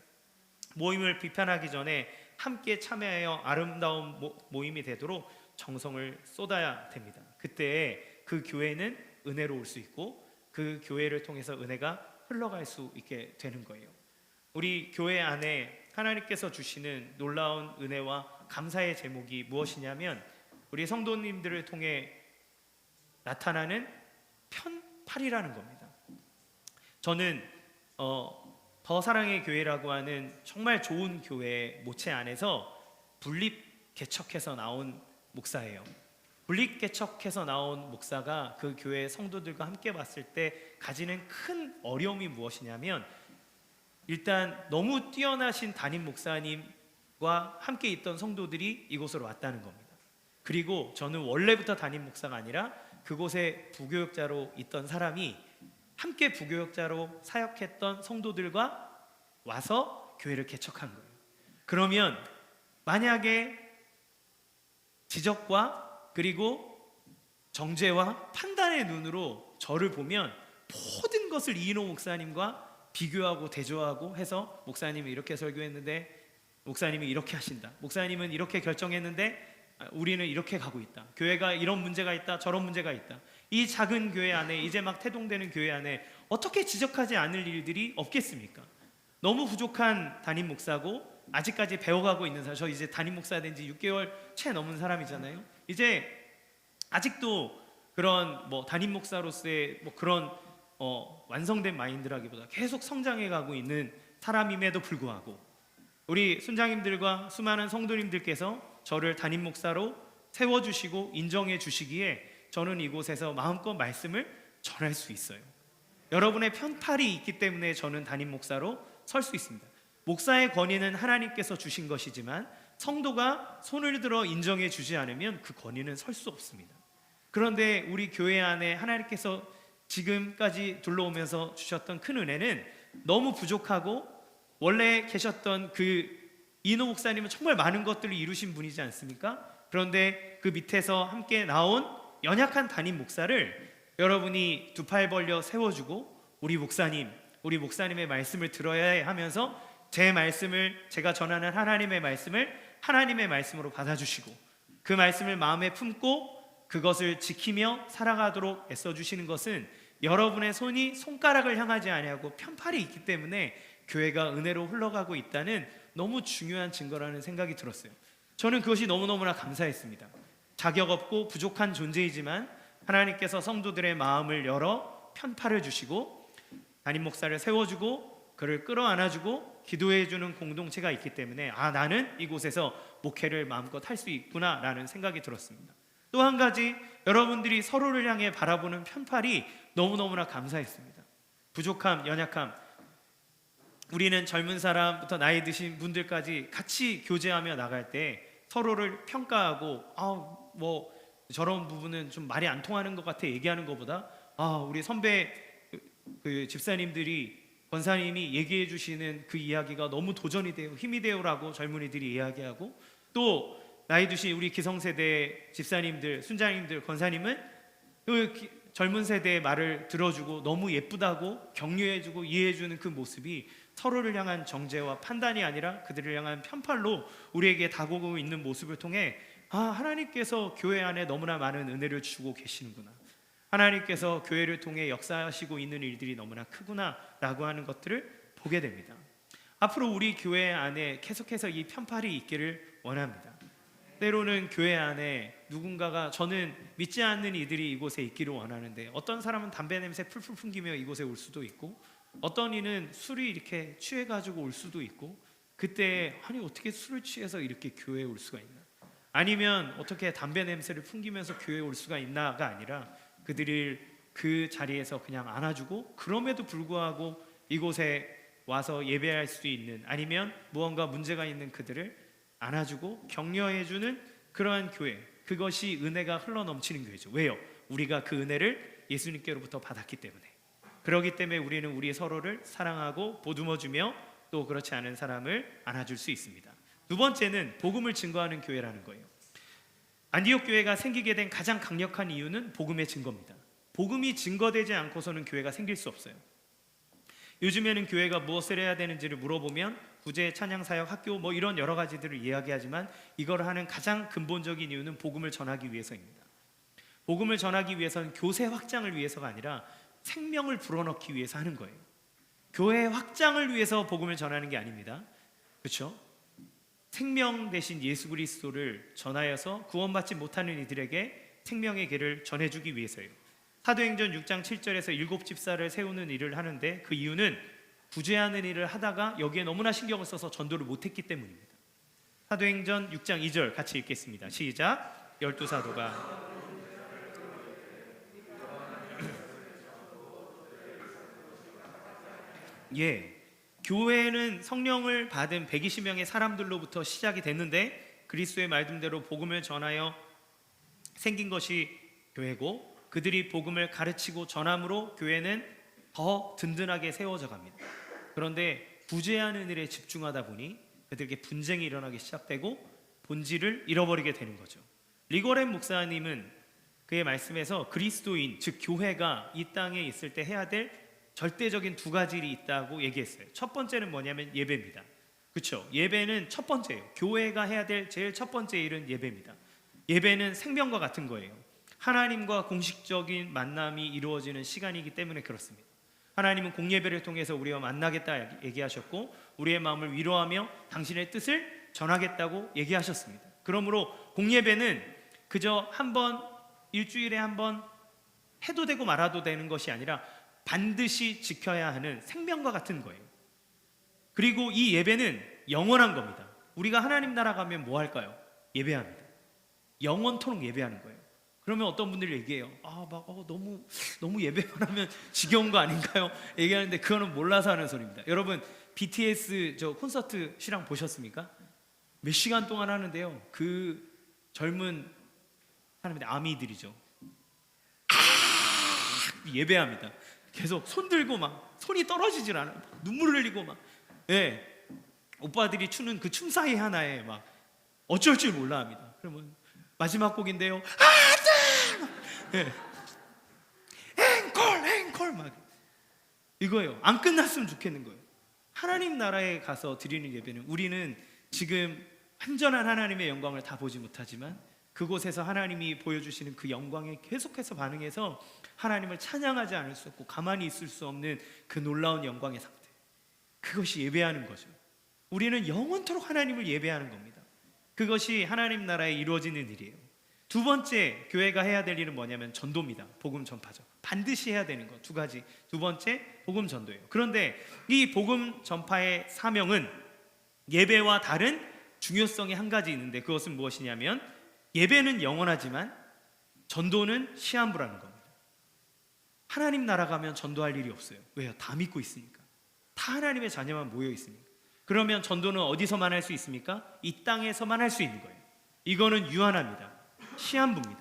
모임을 비판하기 전에 함께 참여하여 아름다운 모임이 되도록 정성을 쏟아야 됩니다. 그때 그 교회는 은혜로울 수 있고 그 교회를 통해서 은혜가 흘러갈 수 있게 되는 거예요. 우리 교회 안에 하나님께서 주시는 놀라운 은혜와 감사의 제목이 무엇이냐면, 우리 성도님들을 통해 나타나는 편팔이라는 겁니다. 저는 더 사랑의 교회라고 하는 정말 좋은 교회 모체 안에서 분립 개척해서 나온 목사예요. 분립 개척해서 나온 목사가 그 교회 성도들과 함께 봤을 때 가지는 큰 어려움이 무엇이냐면, 일단 너무 뛰어나신 담임 목사님과 함께 있던 성도들이 이곳으로 왔다는 겁니다. 그리고 저는 원래부터 담임 목사가 아니라 그곳에 부교역자로 있던 사람이 함께 부교역자로 사역했던 성도들과 와서 교회를 개척한 거예요. 그러면 만약에 지적과 그리고 정죄와 판단의 눈으로 저를 보면 모든 것을 이인호 목사님과 비교하고 대조하고 해서, 목사님이 이렇게 설교했는데 목사님이 이렇게 하신다, 목사님은 이렇게 결정했는데 우리는 이렇게 가고 있다, 교회가 이런 문제가 있다, 저런 문제가 있다. 이 작은 교회 안에, 이제 막 태동되는 교회 안에 어떻게 지적하지 않을 일들이 없겠습니까? 너무 부족한 담임 목사고 아직까지 배워가고 있는 사람, 저 이제 담임 목사 된 지 6개월 채 넘은 사람이잖아요. 이제 아직도 그런 담임 목사로서의 그런 완성된 마인드라기보다 계속 성장해가고 있는 사람임에도 불구하고, 우리 순장님들과 수많은 성도님들께서 저를 담임 목사로 세워주시고 인정해 주시기에 저는 이곳에서 마음껏 말씀을 전할 수 있어요. 여러분의 편팔이 있기 때문에 저는 담임 목사로 설 수 있습니다. 목사의 권위는 하나님께서 주신 것이지만 성도가 손을 들어 인정해 주지 않으면 그 권위는 설 수 없습니다. 그런데 우리 교회 안에 하나님께서 지금까지 둘러오면서 주셨던 큰 은혜는 너무 부족하고, 원래 계셨던 그 이노 목사님은 정말 많은 것들을 이루신 분이지 않습니까? 그런데 그 밑에서 함께 나온 연약한 담임 목사를 여러분이 두 팔 벌려 세워주고, 우리 목사님의 말씀을 들어야 하면서 제 말씀을, 제가 전하는 하나님의 말씀을 하나님의 말씀으로 받아주시고 그 말씀을 마음에 품고 그것을 지키며 살아가도록 애써주시는 것은 여러분의 손이 손가락을 향하지 아니하고 편팔이 있기 때문에 교회가 은혜로 흘러가고 있다는 너무 중요한 증거라는 생각이 들었어요. 저는 그것이 너무너무나 감사했습니다. 자격 없고 부족한 존재이지만 하나님께서 성도들의 마음을 열어 편팔을 주시고 담임 목사를 세워주고 그를 끌어안아주고 기도해주는 공동체가 있기 때문에 나는 이곳에서 목회를 마음껏 할 수 있구나라는 생각이 들었습니다. 또 한 가지, 여러분들이 서로를 향해 바라보는 편팔이 너무너무나 감사했습니다. 부족함, 연약함, 우리는 젊은 사람부터 나이 드신 분들까지 같이 교제하며 나갈 때 서로를 평가하고 저런 부분은 좀 말이 안 통하는 것 같아 얘기하는 것보다 우리 선배 그 집사님들이, 권사님이 얘기해 주시는 그 이야기가 너무 도전이 돼요, 힘이 돼요라고 젊은이들이 이야기하고, 또 나이 드신 우리 기성세대 집사님들, 순자님들, 권사님은 그 젊은 세대의 말을 들어주고 너무 예쁘다고 격려해주고 이해해주는 그 모습이 서로를 향한 정죄와 판단이 아니라 그들을 향한 편팔로 우리에게 다가오고 있는 모습을 통해 하나님께서 교회 안에 너무나 많은 은혜를 주고 계시는구나, 하나님께서 교회를 통해 역사하시고 있는 일들이 너무나 크구나 라고 하는 것들을 보게 됩니다. 앞으로 우리 교회 안에 계속해서 이 편팔이 있기를 원합니다. 때로는 교회 안에 누군가가, 저는 믿지 않는 이들이 이곳에 있기를 원하는데, 어떤 사람은 담배 냄새 풀풀 풍기며 이곳에 올 수도 있고, 어떤 이는 술이 이렇게 취해가지고 올 수도 있고, 그때 아니 어떻게 술을 취해서 이렇게 교회에 올 수가 있나, 아니면 어떻게 담배 냄새를 풍기면서 교회에 올 수가 있나가 아니라 그들을 그 자리에서 그냥 안아주고, 그럼에도 불구하고 이곳에 와서 예배할 수 있는, 아니면 무언가 문제가 있는 그들을 안아주고 격려해주는 그러한 교회, 그것이 은혜가 흘러넘치는 교회죠. 왜요? 우리가 그 은혜를 예수님께로부터 받았기 때문에. 그렇기 때문에 우리는 우리 서로를 사랑하고 보듬어주며 또 그렇지 않은 사람을 안아줄 수 있습니다. 두 번째는 복음을 증거하는 교회라는 거예요. 안디옥 교회가 생기게 된 가장 강력한 이유는 복음의 증거입니다. 복음이 증거되지 않고서는 교회가 생길 수 없어요. 요즘에는 교회가 무엇을 해야 되는지를 물어보면 구제, 찬양, 사역, 학교 이런 여러 가지들을 이야기하지만, 이걸 하는 가장 근본적인 이유는 복음을 전하기 위해서입니다. 복음을 전하기 위해서는 교세 확장을 위해서가 아니라 생명을 불어넣기 위해서 하는 거예요. 교회 확장을 위해서 복음을 전하는 게 아닙니다. 그렇죠? 생명 대신 예수 그리스도를 전하여서 구원받지 못하는 이들에게 생명의 길을 전해주기 위해서예요. 사도행전 6장 7절에서 7 집사를 세우는 일을 하는데, 그 이유는 구제하는 일을 하다가 여기에 너무나 신경을 써서 전도를 못했기 때문입니다. 사도행전 6장 2절 같이 읽겠습니다. 시작. 12사도가 교회는 성령을 받은 120명의 사람들로부터 시작이 됐는데, 그리스도의 말씀대로 복음을 전하여 생긴 것이 교회고, 그들이 복음을 가르치고 전함으로 교회는 더 든든하게 세워져 갑니다. 그런데 구제하는 일에 집중하다 보니 그들에게 분쟁이 일어나기 시작되고 본질을 잃어버리게 되는 거죠. 리고렌 목사님은 그의 말씀에서 그리스도인, 즉 교회가 이 땅에 있을 때 해야 될 절대적인 두 가지 일이 있다고 얘기했어요. 첫 번째는 뭐냐면 예배입니다. 그렇죠? 예배는 첫 번째예요. 교회가 해야 될 제일 첫 번째 일은 예배입니다. 예배는 생명과 같은 거예요. 하나님과 공식적인 만남이 이루어지는 시간이기 때문에 그렇습니다. 하나님은 공예배를 통해서 우리와 만나겠다 얘기하셨고, 우리의 마음을 위로하며 당신의 뜻을 전하겠다고 얘기하셨습니다. 그러므로 공예배는 그저 일주일에 한 번 해도 되고 말아도 되는 것이 아니라 반드시 지켜야 하는 생명과 같은 거예요. 그리고 이 예배는 영원한 겁니다. 우리가 하나님 나라 가면 뭐 할까요? 예배합니다. 영원토록 예배하는 거예요. 그러면 어떤 분들이 얘기해요. 너무 예배만 하면 지겨운 거 아닌가요? 얘기하는데 그거는 몰라서 하는 소리입니다. 여러분, BTS 콘서트 실황 보셨습니까? 몇 시간 동안 하는데요, 그 젊은 사람들, 아미들이죠, 예배합니다. 계속 손 들고 막 손이 떨어지질 않아요. 눈물을 흘리고 막, 오빠들이 추는 그 춤 사이 하나에 막 어쩔 줄 몰라 합니다. 그러면 마지막 곡인데요, 앵콜 막 이거예요. 안 끝났으면 좋겠는 거예요. 하나님 나라에 가서 드리는 예배는, 우리는 지금 완전한 하나님의 영광을 다 보지 못하지만 그곳에서 하나님이 보여주시는 그 영광에 계속해서 반응해서 하나님을 찬양하지 않을 수 없고 가만히 있을 수 없는 그 놀라운 영광의 상태, 그것이 예배하는 거죠. 우리는 영원토록 하나님을 예배하는 겁니다. 그것이 하나님 나라에 이루어지는 일이에요. 두 번째 교회가 해야 될 일은 뭐냐면 전도입니다. 복음 전파죠. 반드시 해야 되는 것 두 가지. 두 번째 복음 전도예요. 그런데 이 복음 전파의 사명은 예배와 다른 중요성이 한 가지 있는데, 그것은 무엇이냐면 예배는 영원하지만 전도는 시한부라는 겁니다. 하나님 나라 가면 전도할 일이 없어요. 왜요? 다 믿고 있으니까. 다 하나님의 자녀만 모여 있으니까. 그러면 전도는 어디서만 할 수 있습니까? 이 땅에서만 할 수 있는 거예요. 이거는 유한합니다. 시한부입니다.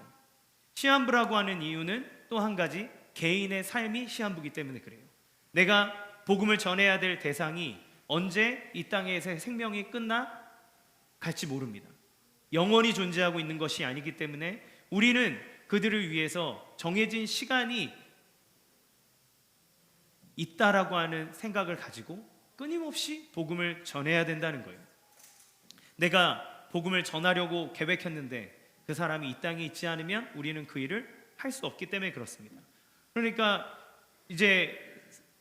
시한부라고 하는 이유는 또 한 가지, 개인의 삶이 시한부기 때문에 그래요. 내가 복음을 전해야 될 대상이 언제 이 땅에서 생명이 끝나 갈지 모릅니다. 영원히 존재하고 있는 것이 아니기 때문에 우리는 그들을 위해서 정해진 시간이 있다라고 하는 생각을 가지고 끊임없이 복음을 전해야 된다는 거예요. 내가 복음을 전하려고 계획했는데 그 사람이 이 땅에 있지 않으면 우리는 그 일을 할 수 없기 때문에 그렇습니다. 그러니까 이제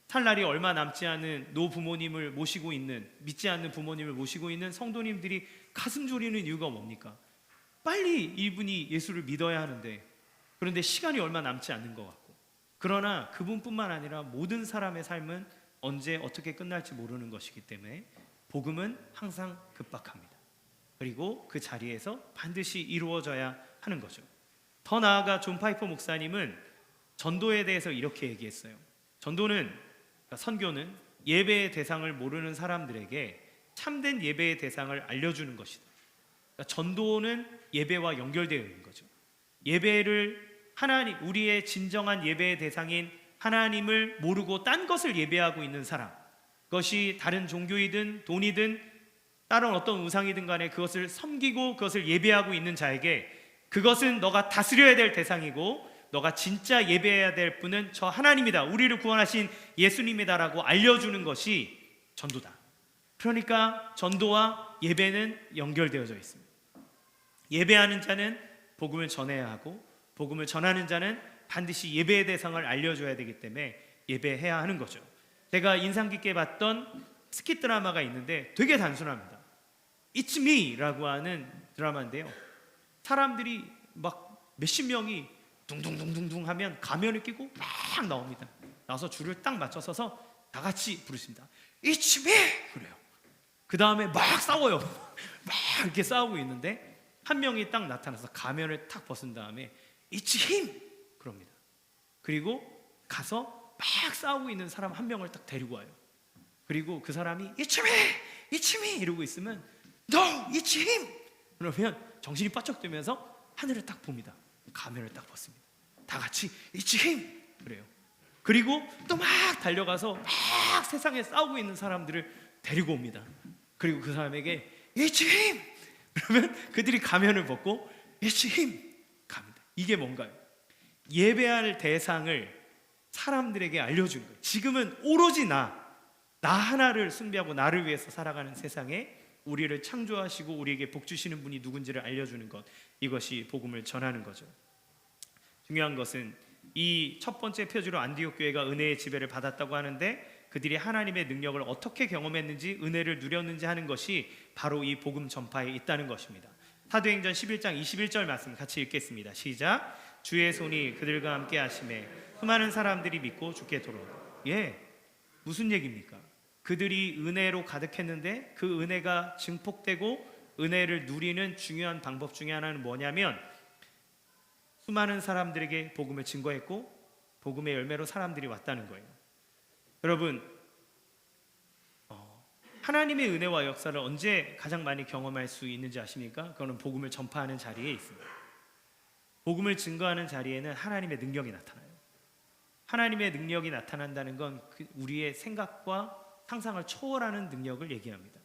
살 날이 얼마 남지 않은 노부모님을 모시고 있는, 믿지 않는 부모님을 모시고 있는 성도님들이 가슴 졸이는 이유가 뭡니까? 빨리 이분이 예수를 믿어야 하는데, 그런데 시간이 얼마 남지 않는 것 같고, 그러나 그분뿐만 아니라 모든 사람의 삶은 언제 어떻게 끝날지 모르는 것이기 때문에 복음은 항상 급박합니다. 그리고 그 자리에서 반드시 이루어져야 하는 거죠. 더 나아가 존 파이퍼 목사님은 전도에 대해서 이렇게 얘기했어요. 전도는, 선교는 예배의 대상을 모르는 사람들에게 참된 예배의 대상을 알려주는 것이다. 전도는 예배와 연결되어 있는 거죠. 예배를 하나님, 우리의 진정한 예배의 대상인 하나님을 모르고 딴 것을 예배하고 있는 사람, 그것이 다른 종교이든 돈이든 다른 어떤 우상이든 간에 그것을 섬기고 그것을 예배하고 있는 자에게 그것은 너가 다스려야 될 대상이고 너가 진짜 예배해야 될 분은 저 하나님이다, 우리를 구원하신 예수님이다라고 알려주는 것이 전도다. 그러니까 전도와 예배는 연결되어져 있습니다. 예배하는 자는 복음을 전해야 하고 복음을 전하는 자는 반드시 예배의 대상을 알려줘야 되기 때문에 예배해야 하는 거죠. 제가 인상 깊게 봤던 스킷 드라마가 있는데 되게 단순합니다. It's Me라고 하는 드라마인데요, 사람들이 막 몇십 명이 둥둥둥둥둥 하면 가면을 끼고 막 나옵니다. 나와서 줄을 딱 맞춰 서서 다 같이 부르십니다. It's me! 그래요. 그 다음에 막 싸워요. 막 이렇게 싸우고 있는데 한 명이 딱 나타나서 가면을 탁 벗은 다음에 It's him! 그럽니다. 그리고 가서 막 싸우고 있는 사람 한 명을 딱 데리고 와요. 그리고 그 사람이 It's me! It's me! 이러고 있으면 No! It's him! 그러면 정신이 바짝 들면서 하늘을 딱 봅니다. 가면을 딱 벗습니다. 다 같이 It's him! 그래요. 그리고 또 막 달려가서 막 세상에 싸우고 있는 사람들을 데리고 옵니다. 그리고 그 사람에게 It's him! 그러면 그들이 가면을 벗고 It's him! 갑니다. 이게 뭔가요? 예배할 대상을 사람들에게 알려준 거예요. 지금은 오로지 나 하나를 숭배하고 나를 위해서 살아가는 세상에 우리를 창조하시고 우리에게 복 주시는 분이 누군지를 알려주는 것, 이것이 복음을 전하는 거죠. 중요한 것은 이 첫 번째 표지로 안디옥 교회가 은혜의 지배를 받았다고 하는데 그들이 하나님의 능력을 어떻게 경험했는지, 은혜를 누렸는지 하는 것이 바로 이 복음 전파에 있다는 것입니다. 사도행전 11장 21절 말씀 같이 읽겠습니다. 시작. 주의 손이 그들과 함께 하심에 수많은 사람들이 믿고 죽게 돌아오고. 무슨 얘기입니까? 그들이 은혜로 가득했는데 그 은혜가 증폭되고 은혜를 누리는 중요한 방법 중에 하나는 뭐냐면 수많은 사람들에게 복음을 증거했고 복음의 열매로 사람들이 왔다는 거예요. 여러분, 하나님의 은혜와 역사를 언제 가장 많이 경험할 수 있는지 아십니까? 그거는 복음을 전파하는 자리에 있습니다. 복음을 증거하는 자리에는 하나님의 능력이 나타나요. 하나님의 능력이 나타난다는 건 우리의 생각과 상상을 초월하는 능력을 얘기합니다.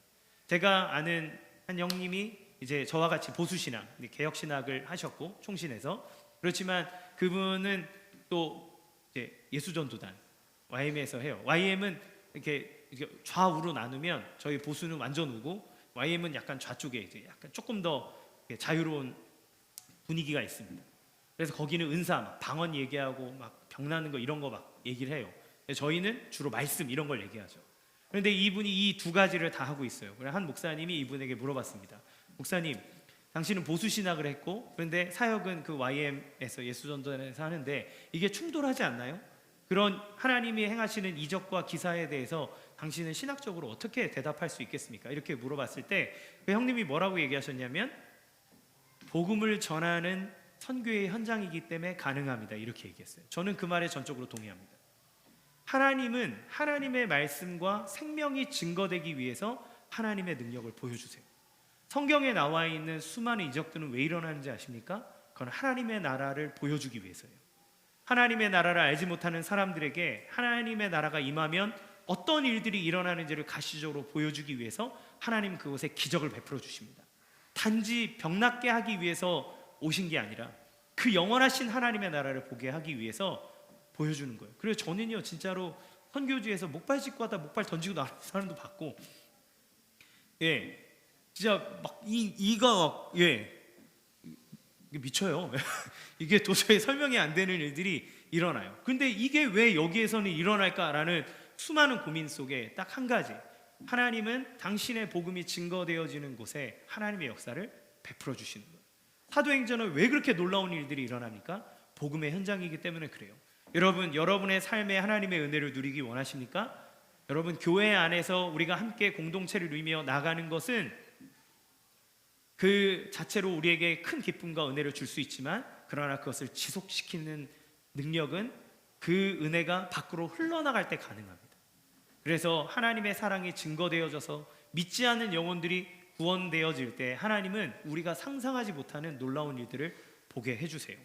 제가 아는 한 형님이 이제 저와 같이 보수신앙, 개혁신학을 하셨고 총신에서, 그렇지만 그분은 또 이제 예수전도단 YM에서 해요. YM은 이렇게 좌우로 나누면 저희 보수는 완전 우고 YM은 약간 좌쪽에 이제 약간 조금 더 자유로운 분위기가 있습니다. 그래서 거기는 은사, 막 방언 얘기하고 막 병나는 거 이런 거 막 얘기를 해요. 저희는 주로 말씀 이런 걸 얘기하죠. 그런데 이분이 이 두 가지를 다 하고 있어요. 그래서 한 목사님이 이분에게 물어봤습니다. 목사님, 당신은 보수 신학을 했고 그런데 사역은 그 YM에서 예수전도단에서 하는데 이게 충돌하지 않나요? 그런 하나님이 행하시는 이적과 기사에 대해서 당신은 신학적으로 어떻게 대답할 수 있겠습니까? 이렇게 물어봤을 때 그 형님이 뭐라고 얘기하셨냐면 복음을 전하는 선교의 현장이기 때문에 가능합니다. 이렇게 얘기했어요. 저는 그 말에 전적으로 동의합니다. 하나님은 하나님의 말씀과 생명이 증거되기 위해서 하나님의 능력을 보여주세요. 성경에 나와 있는 수많은 이적들은 왜 일어나는지 아십니까? 그건 하나님의 나라를 보여주기 위해서예요. 하나님의 나라를 알지 못하는 사람들에게 하나님의 나라가 임하면 어떤 일들이 일어나는지를 가시적으로 보여주기 위해서 하나님 그곳에 기적을 베풀어 주십니다. 단지 병낫게 하기 위해서 오신 게 아니라 그 영원하신 하나님의 나라를 보게 하기 위해서 보여주는 거예요. 그래서 저는요 진짜로 선교지에서 목발 짚고 하다 목발 던지고 나가는 사람도 봤고, 진짜 막 이가 이게 미쳐요. 이게 도저히 설명이 안 되는 일들이 일어나요. 근데 이게 왜 여기에서는 일어날까라는 수많은 고민 속에 딱 한 가지, 하나님은 당신의 복음이 증거되어지는 곳에 하나님의 역사를 베풀어 주시는 거예요. 사도행전은 왜 그렇게 놀라운 일들이 일어납니까? 복음의 현장이기 때문에 그래요. 여러분, 여러분의 삶에 하나님의 은혜를 누리기 원하십니까? 여러분, 교회 안에서 우리가 함께 공동체를 누리며 나가는 것은 그 자체로 우리에게 큰 기쁨과 은혜를 줄 수 있지만, 그러나 그것을 지속시키는 능력은 그 은혜가 밖으로 흘러나갈 때 가능합니다. 그래서 하나님의 사랑이 증거되어져서 믿지 않는 영혼들이 구원되어질 때 하나님은 우리가 상상하지 못하는 놀라운 일들을 보게 해주세요.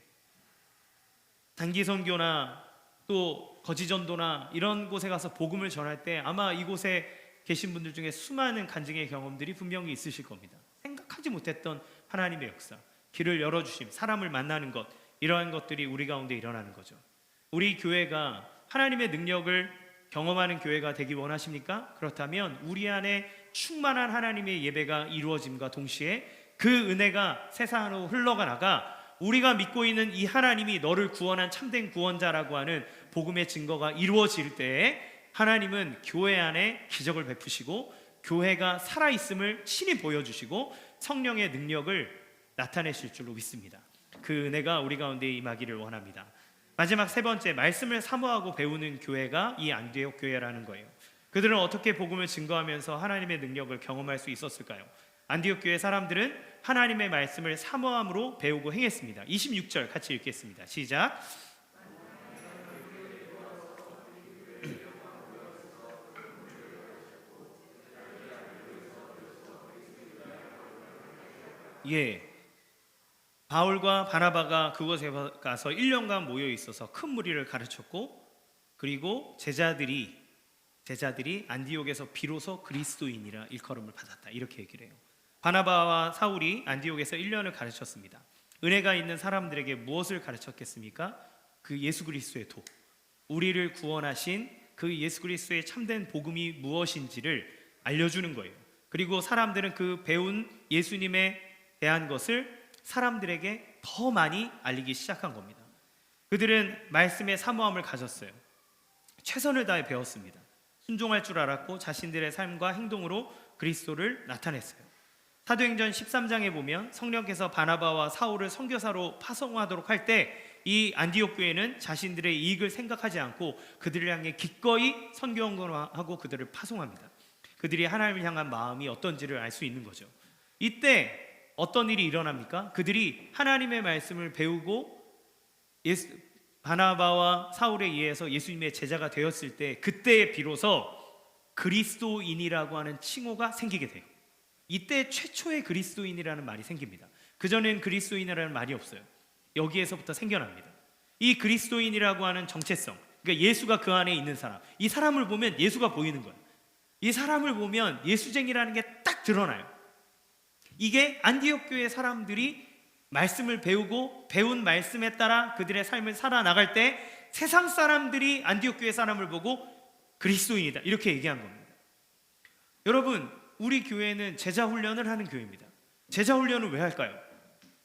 단기 선교나 또 거지 전도나 이런 곳에 가서 복음을 전할 때 아마 이곳에 계신 분들 중에 수많은 간증의 경험들이 분명히 있으실 겁니다. 생각하지 못했던 하나님의 역사, 길을 열어주심, 사람을 만나는 것, 이러한 것들이 우리 가운데 일어나는 거죠. 우리 교회가 하나님의 능력을 경험하는 교회가 되기 원하십니까? 그렇다면 우리 안에 충만한 하나님의 예배가 이루어짐과 동시에 그 은혜가 세상으로 흘러가다가 우리가 믿고 있는 이 하나님이 너를 구원한 참된 구원자라고 하는 복음의 증거가 이루어질 때에 하나님은 교회 안에 기적을 베푸시고 교회가 살아있음을 친히 보여주시고 성령의 능력을 나타내실 줄로 믿습니다. 그 은혜가 우리 가운데 임하기를 원합니다. 마지막 세 번째, 말씀을 사모하고 배우는 교회가 이 안디옥 교회라는 거예요. 그들은 어떻게 복음을 증거하면서 하나님의 능력을 경험할 수 있었을까요? 안디옥 교회 사람들은 하나님의 말씀을 사모함으로 배우고 행했습니다. 26절 같이 읽겠습니다. 시작. 바울과 바나바가 그곳에 가서 1년간 모여 있어서 큰 무리를 가르쳤고, 그리고 제자들이 안디옥에서 비로소 그리스도인이라 일컬음을 받았다, 이렇게 얘기를 해요. 바나바와 사울이 안디옥에서 1년을 가르쳤습니다. 은혜가 있는 사람들에게 무엇을 가르쳤겠습니까? 그 예수 그리스도의 도, 우리를 구원하신 그 예수 그리스도의 참된 복음이 무엇인지를 알려주는 거예요. 그리고 사람들은 그 배운 예수님에 대한 것을 사람들에게 더 많이 알리기 시작한 겁니다. 그들은 말씀의 사모함을 가졌어요. 최선을 다해 배웠습니다. 순종할 줄 알았고 자신들의 삶과 행동으로 그리스도를 나타냈어요. 사도행전 13장에 보면 성령께서 바나바와 사울을 선교사로 파송하도록 할 때 이 안디옥 교회는 자신들의 이익을 생각하지 않고 그들을 향해 기꺼이 선교하고 그들을 파송합니다. 그들이 하나님을 향한 마음이 어떤지를 알 수 있는 거죠. 이때 어떤 일이 일어납니까? 그들이 하나님의 말씀을 배우고 바나바와 사울에 의해서 예수님의 제자가 되었을 때, 그때에 비로소 그리스도인이라고 하는 칭호가 생기게 돼요. 이때 최초의 그리스도인이라는 말이 생깁니다. 그전엔 그리스도인이라는 말이 없어요. 여기에서부터 생겨납니다. 이 그리스도인이라고 하는 정체성, 그러니까 예수가 그 안에 있는 사람, 이 사람을 보면 예수가 보이는 거예요. 이 사람을 보면 예수쟁이라는 게 딱 드러나요. 이게 안디옥 교회 사람들이 말씀을 배우고 배운 말씀에 따라 그들의 삶을 살아나갈 때 세상 사람들이 안디옥 교회 사람을 보고 그리스도인이다, 이렇게 얘기한 겁니다. 여러분, 우리 교회는 제자 훈련을 하는 교회입니다. 제자 훈련을 왜 할까요?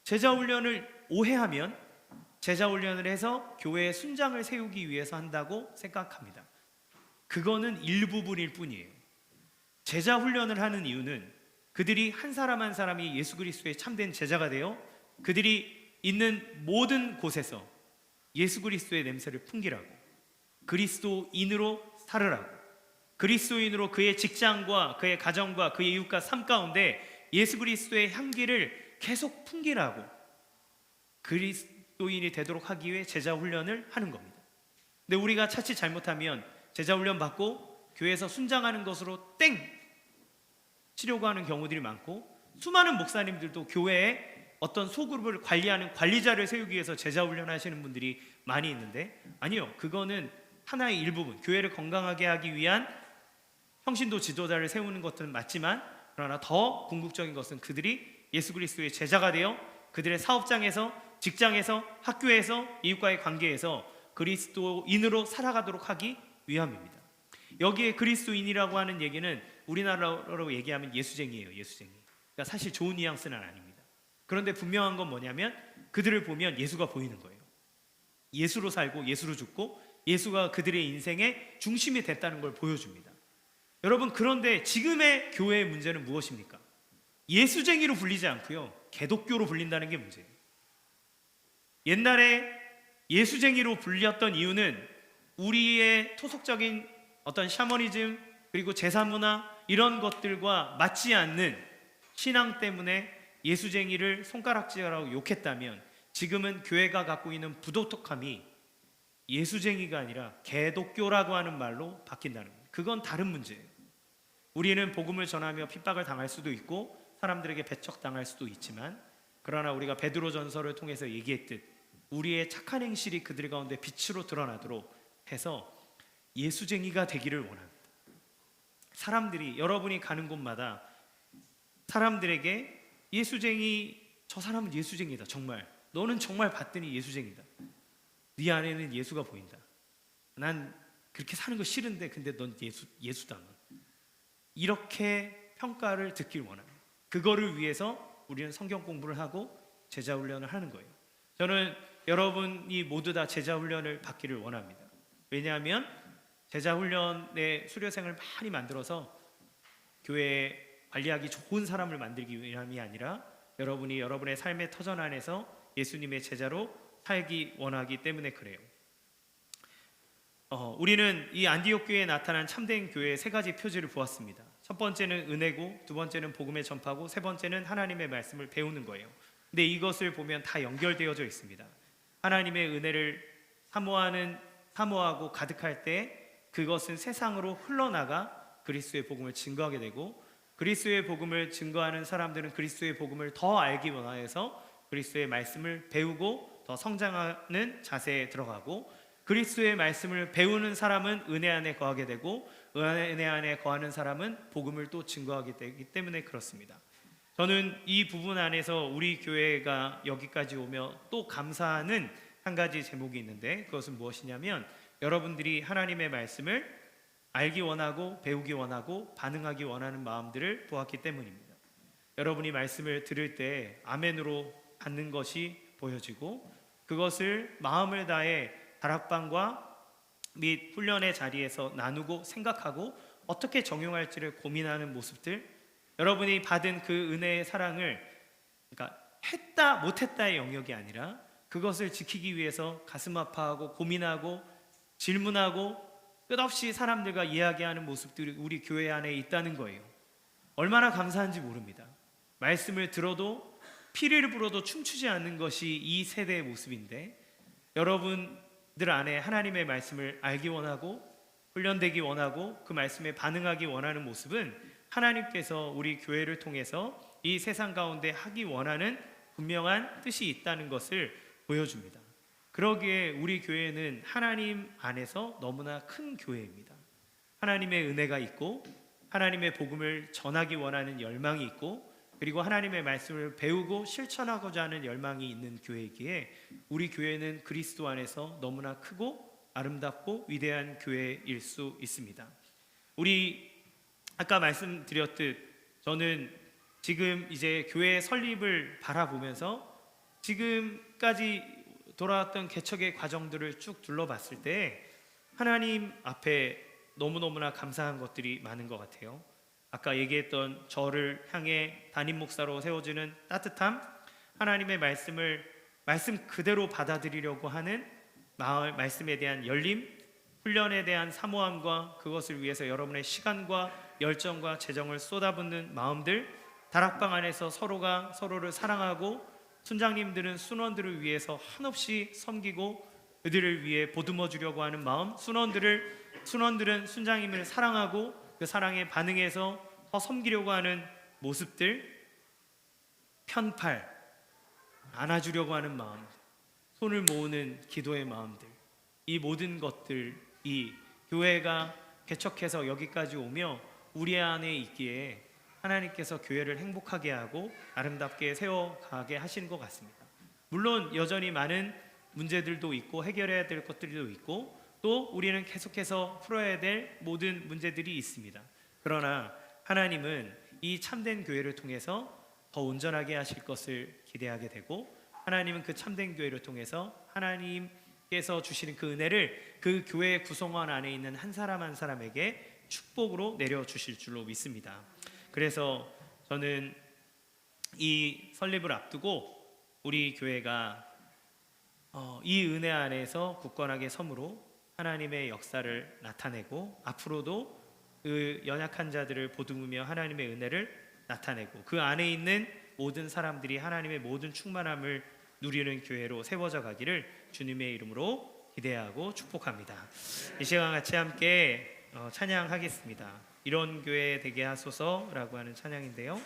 제자 훈련을 오해하면 제자 훈련을 해서 교회의 순장을 세우기 위해서 한다고 생각합니다. 그거는 일부분일 뿐이에요. 제자 훈련을 하는 이유는 그들이 한 사람 한 사람이 예수 그리스도의 참된 제자가 되어 그들이 있는 모든 곳에서 예수 그리스도의 냄새를 풍기라고, 그리스도인으로 살으라고, 그리스도인으로 그의 직장과 그의 가정과 그의 이웃과 삶 가운데 예수 그리스도의 향기를 계속 풍기라고, 그리스도인이 되도록 하기 위해 제자 훈련을 하는 겁니다. 근데 우리가 자칫 잘못하면 제자 훈련 받고 교회에서 순장하는 것으로 땡 치려고 하는 경우들이 많고, 수많은 목사님들도 교회에 어떤 소그룹을 관리하는 관리자를 세우기 위해서 제자 훈련하시는 분들이 많이 있는데, 아니요, 그거는 하나의 일부분, 교회를 건강하게 하기 위한 평신도 지도자를 세우는 것은 맞지만, 그러나 더 궁극적인 것은 그들이 예수 그리스도의 제자가 되어 그들의 사업장에서, 직장에서, 학교에서, 이웃과의 관계에서 그리스도인으로 살아가도록 하기 위함입니다. 여기에 그리스도인이라고 하는 얘기는 우리나라로 얘기하면 예수쟁이에요. 예수쟁이. 그러니까 사실 좋은 뉘앙스는 아닙니다. 그런데 분명한 건 뭐냐면 그들을 보면 예수가 보이는 거예요. 예수로 살고 예수로 죽고 예수가 그들의 인생의 중심이 됐다는 걸 보여줍니다. 여러분, 그런데 지금의 교회의 문제는 무엇입니까? 예수쟁이로 불리지 않고요, 개독교로 불린다는 게 문제예요. 옛날에 예수쟁이로 불렸던 이유는 우리의 토속적인 어떤 샤머니즘 그리고 제사문화 이런 것들과 맞지 않는 신앙 때문에 예수쟁이를 손가락질하고 욕했다면, 지금은 교회가 갖고 있는 부도덕함이 예수쟁이가 아니라 개독교라고 하는 말로 바뀐다는 거예요. 그건 다른 문제예요. 우리는 복음을 전하며 핍박을 당할 수도 있고 사람들에게 배척당할 수도 있지만, 그러나 우리가 베드로 전서를 통해서 얘기했듯 우리의 착한 행실이 그들 가운데 빛으로 드러나도록 해서 예수쟁이가 되기를 원합니다. 사람들이, 여러분이 가는 곳마다 사람들에게 예수쟁이, 저 사람은 예수쟁이다, 정말 너는 정말 봤더니 예수쟁이다, 네 안에는 예수가 보인다, 난 그렇게 사는 거 싫은데 근데 넌 예수다, 넌. 이렇게 평가를 듣길 원합니다. 그거를 위해서 우리는 성경 공부를 하고 제자 훈련을 하는 거예요. 저는 여러분이 모두 다 제자 훈련을 받기를 원합니다. 왜냐하면 제자 훈련의 수료생을 많이 만들어서 교회에 관리하기 좋은 사람을 만들기 위함이 아니라 여러분이 여러분의 삶의 터전 안에서 예수님의 제자로 살기 원하기 때문에 그래요. 우리는 이 안디옥 교회에 나타난 참된 교회의 세 가지 표지를 보았습니다. 첫 번째는 은혜고, 두 번째는 복음의 전파고, 세 번째는 하나님의 말씀을 배우는 거예요. 근데 이것을 보면 다 연결되어져 있습니다. 하나님의 은혜를 사모하고 가득할 때 그것은 세상으로 흘러나가 그리스도의 복음을 증거하게 되고, 그리스도의 복음을 증거하는 사람들은 그리스도의 복음을 더 알기 원하여서 그리스도의 말씀을 배우고 더 성장하는 자세에 들어가고, 그리스도의 말씀을 배우는 사람은 은혜 안에 거하게 되고, 은혜 안에 거하는 사람은 복음을 또 증거하게 되기 때문에 그렇습니다. 저는 이 부분 안에서 우리 교회가 여기까지 오며 또 감사하는 한 가지 제목이 있는데, 그것은 무엇이냐면 여러분들이 하나님의 말씀을 알기 원하고 배우기 원하고 반응하기 원하는 마음들을 보았기 때문입니다. 여러분이 말씀을 들을 때 아멘으로 받는 것이 보여지고, 그것을 마음을 다해 다락방과 및 훈련의 자리에서 나누고 생각하고 어떻게 적용할지를 고민하는 모습들, 여러분이 받은 그 은혜의 사랑을, 그러니까 했다 못했다의 영역이 아니라 그것을 지키기 위해서 가슴 아파하고 고민하고 질문하고 끝없이 사람들과 이야기하는 모습들이 우리 교회 안에 있다는 거예요. 얼마나 감사한지 모릅니다. 말씀을 들어도 피리를 불어도 춤추지 않는 것이 이 세대의 모습인데, 여러분들 안에 하나님의 말씀을 알기 원하고 훈련되기 원하고 그 말씀에 반응하기 원하는 모습은 하나님께서 우리 교회를 통해서 이 세상 가운데 하기 원하는 분명한 뜻이 있다는 것을 보여줍니다. 그러기에 우리 교회는 하나님 안에서 너무나 큰 교회입니다. 하나님의 은혜가 있고 하나님의 복음을 전하기 원하는 열망이 있고, 그리고 하나님의 말씀을 배우고 실천하고자 하는 열망이 있는 교회이기에 우리 교회는 그리스도 안에서 너무나 크고 아름답고 위대한 교회일 수 있습니다. 우리 아까 말씀드렸듯 저는 지금 이제 교회 설립을 바라보면서 지금까지 돌아왔던 개척의 과정들을 쭉 둘러봤을 때 하나님 앞에 너무너무나 감사한 것들이 많은 것 같아요. 아까 얘기했던 저를 향해 담임 목사로 세워주는 따뜻함, 하나님의 말씀 그대로 받아들이려고 하는 말씀에 대한 열림, 훈련에 대한 사모함과 그것을 위해서 여러분의 시간과 열정과 재정을 쏟아붓는 마음들, 다락방 안에서 서로가 서로를 사랑하고 순장님들은 순원들을 위해서 한없이 섬기고 그들을 위해 보듬어 주려고 하는 마음, 순원들은 순장님을 사랑하고 그 사랑에 반응해서 더 섬기려고 하는 모습들, 편팔, 안아주려고 하는 마음, 손을 모으는 기도의 마음들, 이 모든 것들이 교회가 개척해서 여기까지 오며 우리 안에 있기에 하나님께서 교회를 행복하게 하고 아름답게 세워가게 하시는 것 같습니다. 물론 여전히 많은 문제들도 있고 해결해야 될 것들도 있고 또 우리는 계속해서 풀어야 될 모든 문제들이 있습니다. 그러나 하나님은 이 참된 교회를 통해서 더 온전하게 하실 것을 기대하게 되고, 하나님은 그 참된 교회를 통해서 하나님께서 주시는 그 은혜를 그 교회 구성원 안에 있는 한 사람 한 사람에게 축복으로 내려주실 줄로 믿습니다. 그래서 저는 이 설립을 앞두고 우리 교회가 이 은혜 안에서 굳건하게 섬으로 하나님의 역사를 나타내고, 앞으로도 그 연약한 자들을 보듬으며 하나님의 은혜를 나타내고, 그 안에 있는 모든 사람들이 하나님의 모든 충만함을 누리는 교회로 세워져 가기를 주님의 이름으로 기대하고 축복합니다. 이 시간 같이 함께 찬양하겠습니다. 이런 교회 되게 하소서라고 하는 찬양인데요.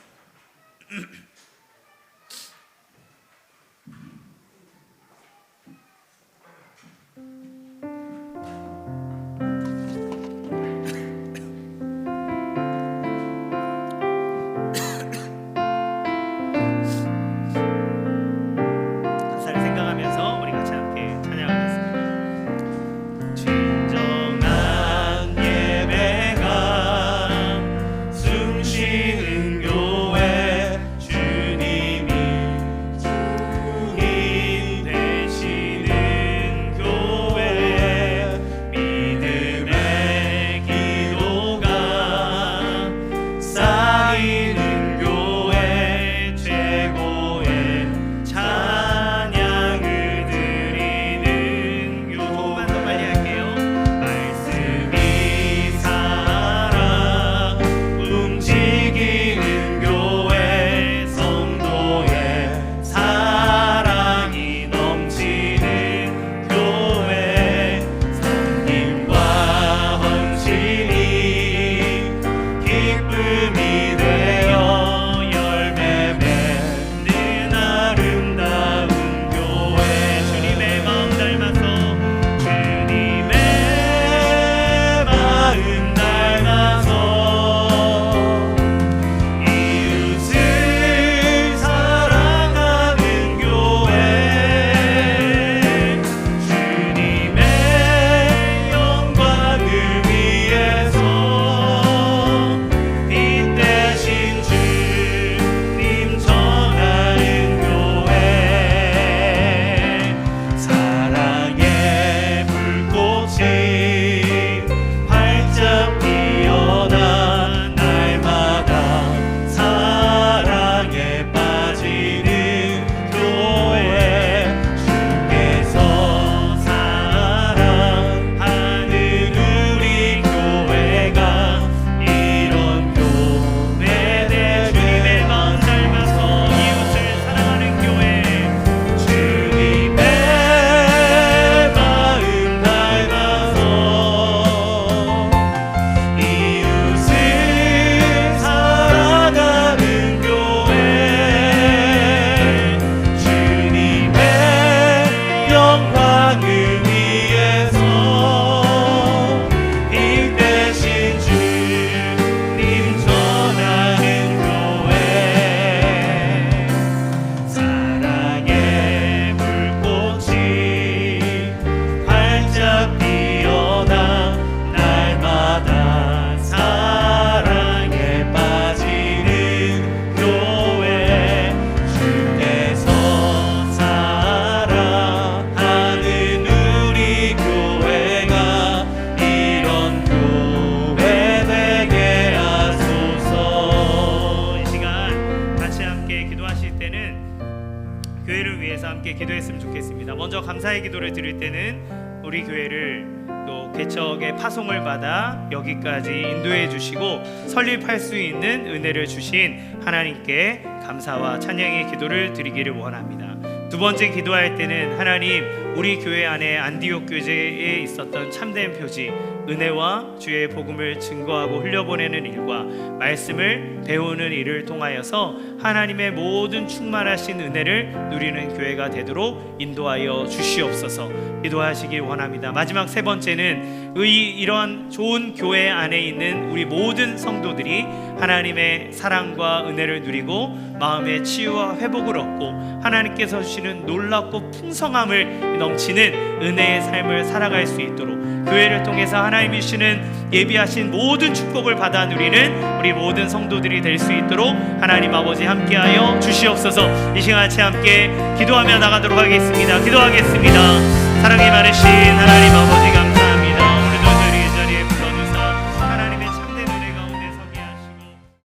기도했으면 좋겠습니다. 먼저 감사의 기도를 드릴 때는 우리 교회를 또 개척의 파송을 받아 여기까지 인도해 주시고 설립할 수 있는 은혜를 주신 하나님께 감사와 찬양의 기도를 드리기를 원합니다. 두 번째 기도할 때는 하나님, 우리 교회 안에 안디옥 교제에 있었던 참된 표지, 은혜와 주의 복음을 증거하고 흘려보내는 일과 말씀을 배우는 일을 통하여서 하나님의 모든 충만하신 은혜를 누리는 교회가 되도록 인도하여 주시옵소서 기도하시길 원합니다. 마지막 세 번째는 이러한 좋은 교회 안에 있는 우리 모든 성도들이 하나님의 사랑과 은혜를 누리고 마음의 치유와 회복을 얻고 하나님께서 주시는 놀랍고 풍성함을 넘치는 은혜의 삶을 살아갈 수 있도록 교회를 통해서 하나님이 주시는 예비하신 모든 축복을 받아 누리는 우리 모든 성도들이 될 수 있도록 하나님 아버지 함께하여 주시옵소서. 이 시간 같이 함께 기도하며 나가도록 하겠습니다. 기도하겠습니다. 사랑이 많으신 하나님 아버지가